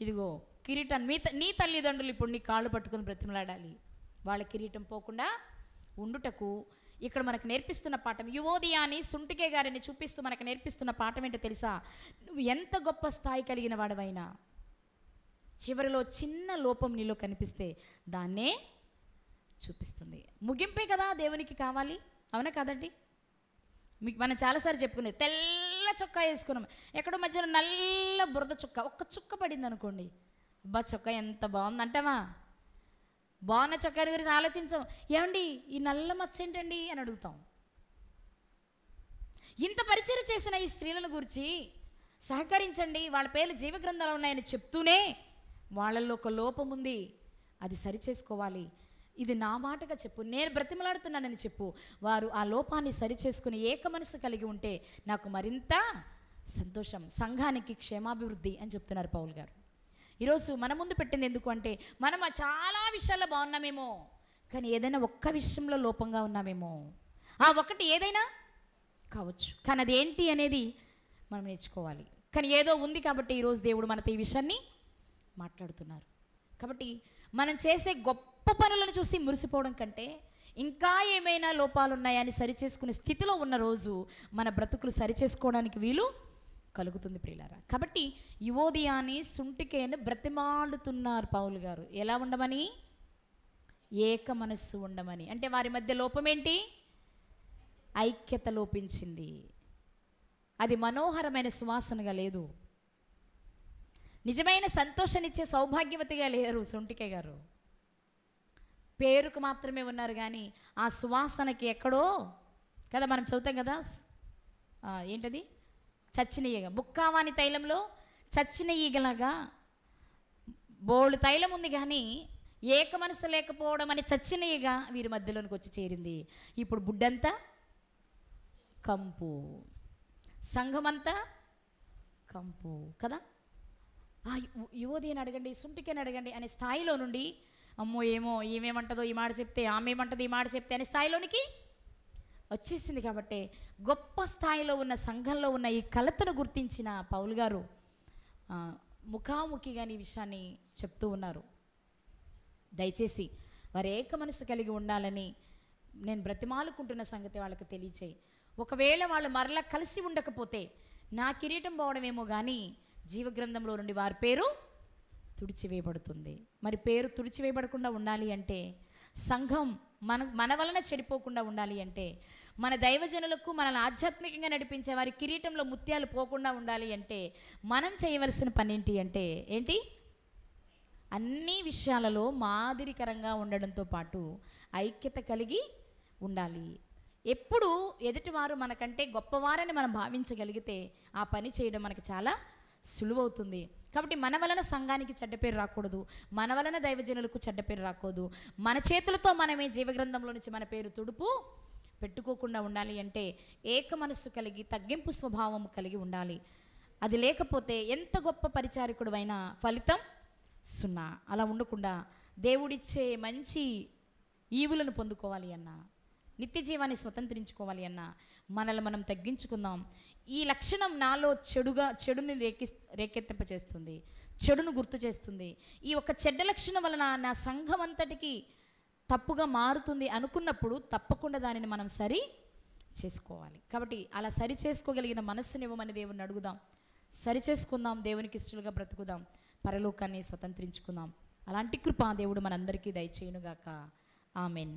ఇదిగో కిరీటం నీ తల్లిదండ్రులు ఇప్పుడు నీ కాళ్ళు పట్టుకుని బ్రతిమలాడాలి. వాళ్ళ కిరీటం పోకుండా ఉండుటకు ఇక్కడ మనకు నేర్పిస్తున్న పాఠం, యువోదియాని సుంటికే గారిని చూపిస్తూ మనకు నేర్పిస్తున్న పాఠం ఏంటో తెలుసా? నువ్వు ఎంత గొప్ప స్థాయి కలిగిన వాడవైనా చివరిలో చిన్న లోపం నీలో కనిపిస్తే దాన్నే చూపిస్తుంది. ముగింపే కదా దేవునికి కావాలి, అవునా కాదండి? మీకు మనం చాలాసార్లు చెప్పుకునే తెల్ల చొక్కా వేసుకున్నాం, ఎక్కడో మధ్యలో నల్ల బురద చుక్క, ఒక్క చుక్క పడింది అనుకోండి, అబ్బా చొక్కా ఎంత బాగుంది అంటావా? బాగున్న చొక్కాని గురించి ఆలోచించాం, ఏమండి ఈ నల్ల మచ్చ ఏంటండి అని అడుగుతాం. ఇంత పరిచయం చేసిన ఈ స్త్రీల గురించి సహకరించండి, వాళ్ళ పేర్లు జీవగ్రంథాలు ఉన్నాయని చెప్తూనే వాళ్ళల్లో ఒక లోపం ఉంది, అది సరిచేసుకోవాలి, ఇది నా మాటగా చెప్పు, నేను బ్రతిమలాడుతున్నానని చెప్పు. వారు ఆ లోపాన్ని సరిచేసుకుని ఏక మనసు కలిగి ఉంటే నాకు మరింత సంతోషం, సంఘానికి క్షేమాభివృద్ధి అని చెప్తున్నారు పౌలు గారు. ఈరోజు మన ముందు పెట్టింది ఎందుకు అంటే, మనం చాలా విషయాల్లో బాగున్నామేమో, కానీ ఏదైనా ఒక్క విషయంలో లోపంగా ఉన్నామేమో. ఆ ఒకటి ఏదైనా కావచ్చు, కానీ అది ఏంటి అనేది మనం నేర్చుకోవాలి. కానీ ఏదో ఉంది కాబట్టి ఈరోజు దేవుడు మనతో ఈ విషయాన్ని మాట్లాడుతున్నారు. కాబట్టి మనం చేసే గొప్ప పనులను చూసి మురిసిపోవడం కంటే ఇంకా ఏమైనా లోపాలు ఉన్నాయని సరిచేసుకునే స్థితిలో ఉన్న రోజు మన బ్రతుకులు సరిచేసుకోవడానికి వీలు కలుగుతుంది ప్రియులారా. కాబట్టి యువోదియాని సుంటికేను బ్రతిమాలుతున్నారు పౌలు గారు. ఎలా ఉండమని? ఏక మనస్సు ఉండమని. అంటే వారి మధ్య లోపం ఏంటి? ఐక్యత లోపించింది. అది మనోహరమైన సువాసనగా లేదు, నిజమైన సంతోషాన్నిచ్చే సౌభాగ్యవతిగా లేరు సుంటికే గారు. పేరుకు మాత్రమే ఉన్నారు, కానీ ఆ సువాసనకి ఎక్కడో కదా మనం చదువుతాం కదా, ఏంటది, చచ్చిన ఈగ, బుక్కావాని తైలంలో చచ్చిన ఈగలాగా బోళ్ళు తైలం ఉంది, కానీ ఏక మనసు లేకపోవడం అని చచ్చిన ఈగ వీరి మధ్యలోనికి వచ్చి చేరింది. ఇప్పుడు బుడ్డంతా కంపు, సంఘమంతా కంపు కదా. యువతిని అడగండి, సుంటికని అడగండి అనే స్థాయిలో నుండి అమ్మో ఏమో ఈమెమంటదో ఈ మాట చెప్తే, ఆమె ఏమంటదో ఈ మాట చెప్తే అనే స్థాయిలోనికి వచ్చేసింది. కాబట్టి గొప్ప స్థాయిలో ఉన్న సంఘంలో ఉన్న ఈ కలతను గుర్తించిన పౌలు గారు ముఖాముఖిగా ఈ విషయాన్ని చెప్తూ ఉన్నారు. దయచేసి వారు ఏక మనసు కలిగి ఉండాలని నేను బ్రతిమాలుకుంటున్న సంగతి వాళ్ళకి తెలియచేయి. ఒకవేళ వాళ్ళు మరలా కలిసి ఉండకపోతే నా కిరీటం పోవడమేమో కానీ జీవగ్రంథంలో నుండి వారి పేరు తుడిచివేయబడుతుంది. మరి పేరు తుడిచివేయబడకుండా ఉండాలి అంటే, సంఘం మన వలన చెడిపోకుండా ఉండాలి అంటే, మన దైవజనులకు మనల్ని ఆధ్యాత్మికంగా నడిపించే వారి కిరీటంలో ముత్యాలు పోకుండా ఉండాలి అంటే మనం చేయవలసిన పని ఏంటి అంటే ఏంటి? అన్ని విషయాలలో మాదిరికరంగా ఉండడంతో పాటు ఐక్యత కలిగి ఉండాలి. ఎప్పుడు ఎదుటివారు మనకంటే గొప్పవారని మనం భావించగలిగితే ఆ పని చేయడం మనకి చాలా సులువవుతుంది. కాబట్టి మన వలన సంఘానికి చెడ్డ పేరు రాకూడదు, మన వలన దైవజనులకు చెడ్డ పేరు రాకూడదు. మన చేతులతో మనమే జీవగ్రంథంలో నుంచి మన పేరు తుడుపు పెట్టుకోకుండా ఉండాలి అంటే ఏక మనస్సు కలిగి తగ్గింపు స్వభావం కలిగి ఉండాలి. అది లేకపోతే ఎంత గొప్ప పరిచారకుడు అయినా ఫలితం సున్నా. అలా ఉండకుండా దేవుడిచ్చే మంచి ఈవులను పొందుకోవాలి అన్నా, నిత్య జీవాన్ని స్వతంత్రించుకోవాలి అన్నా మనల్ని మనం తగ్గించుకుందాం. ఈ లక్షణం నాలో చెడుని రేకెత్తింపచేస్తుంది, చెడును గుర్తు చేస్తుంది. ఈ ఒక చెడ్డ లక్షణం వలన నా సంఘం అంతటికి తప్పుగా మారుతుంది అనుకున్నప్పుడు తప్పకుండా దానిని మనం సరి చేసుకోవాలి. కాబట్టి అలా సరి చేసుకోగలిగిన మనస్సుని ఇవ్వమని దేవుని అడుగుదాం. సరి చేసుకుందాం, దేవునికి ఇష్టలుగా బ్రతుకుదాం, పరలోకాన్ని స్వతంత్రించుకుందాం. అలాంటి కృప దేవుడు మనందరికీ దయచేయునుగాక. ఆమెన్.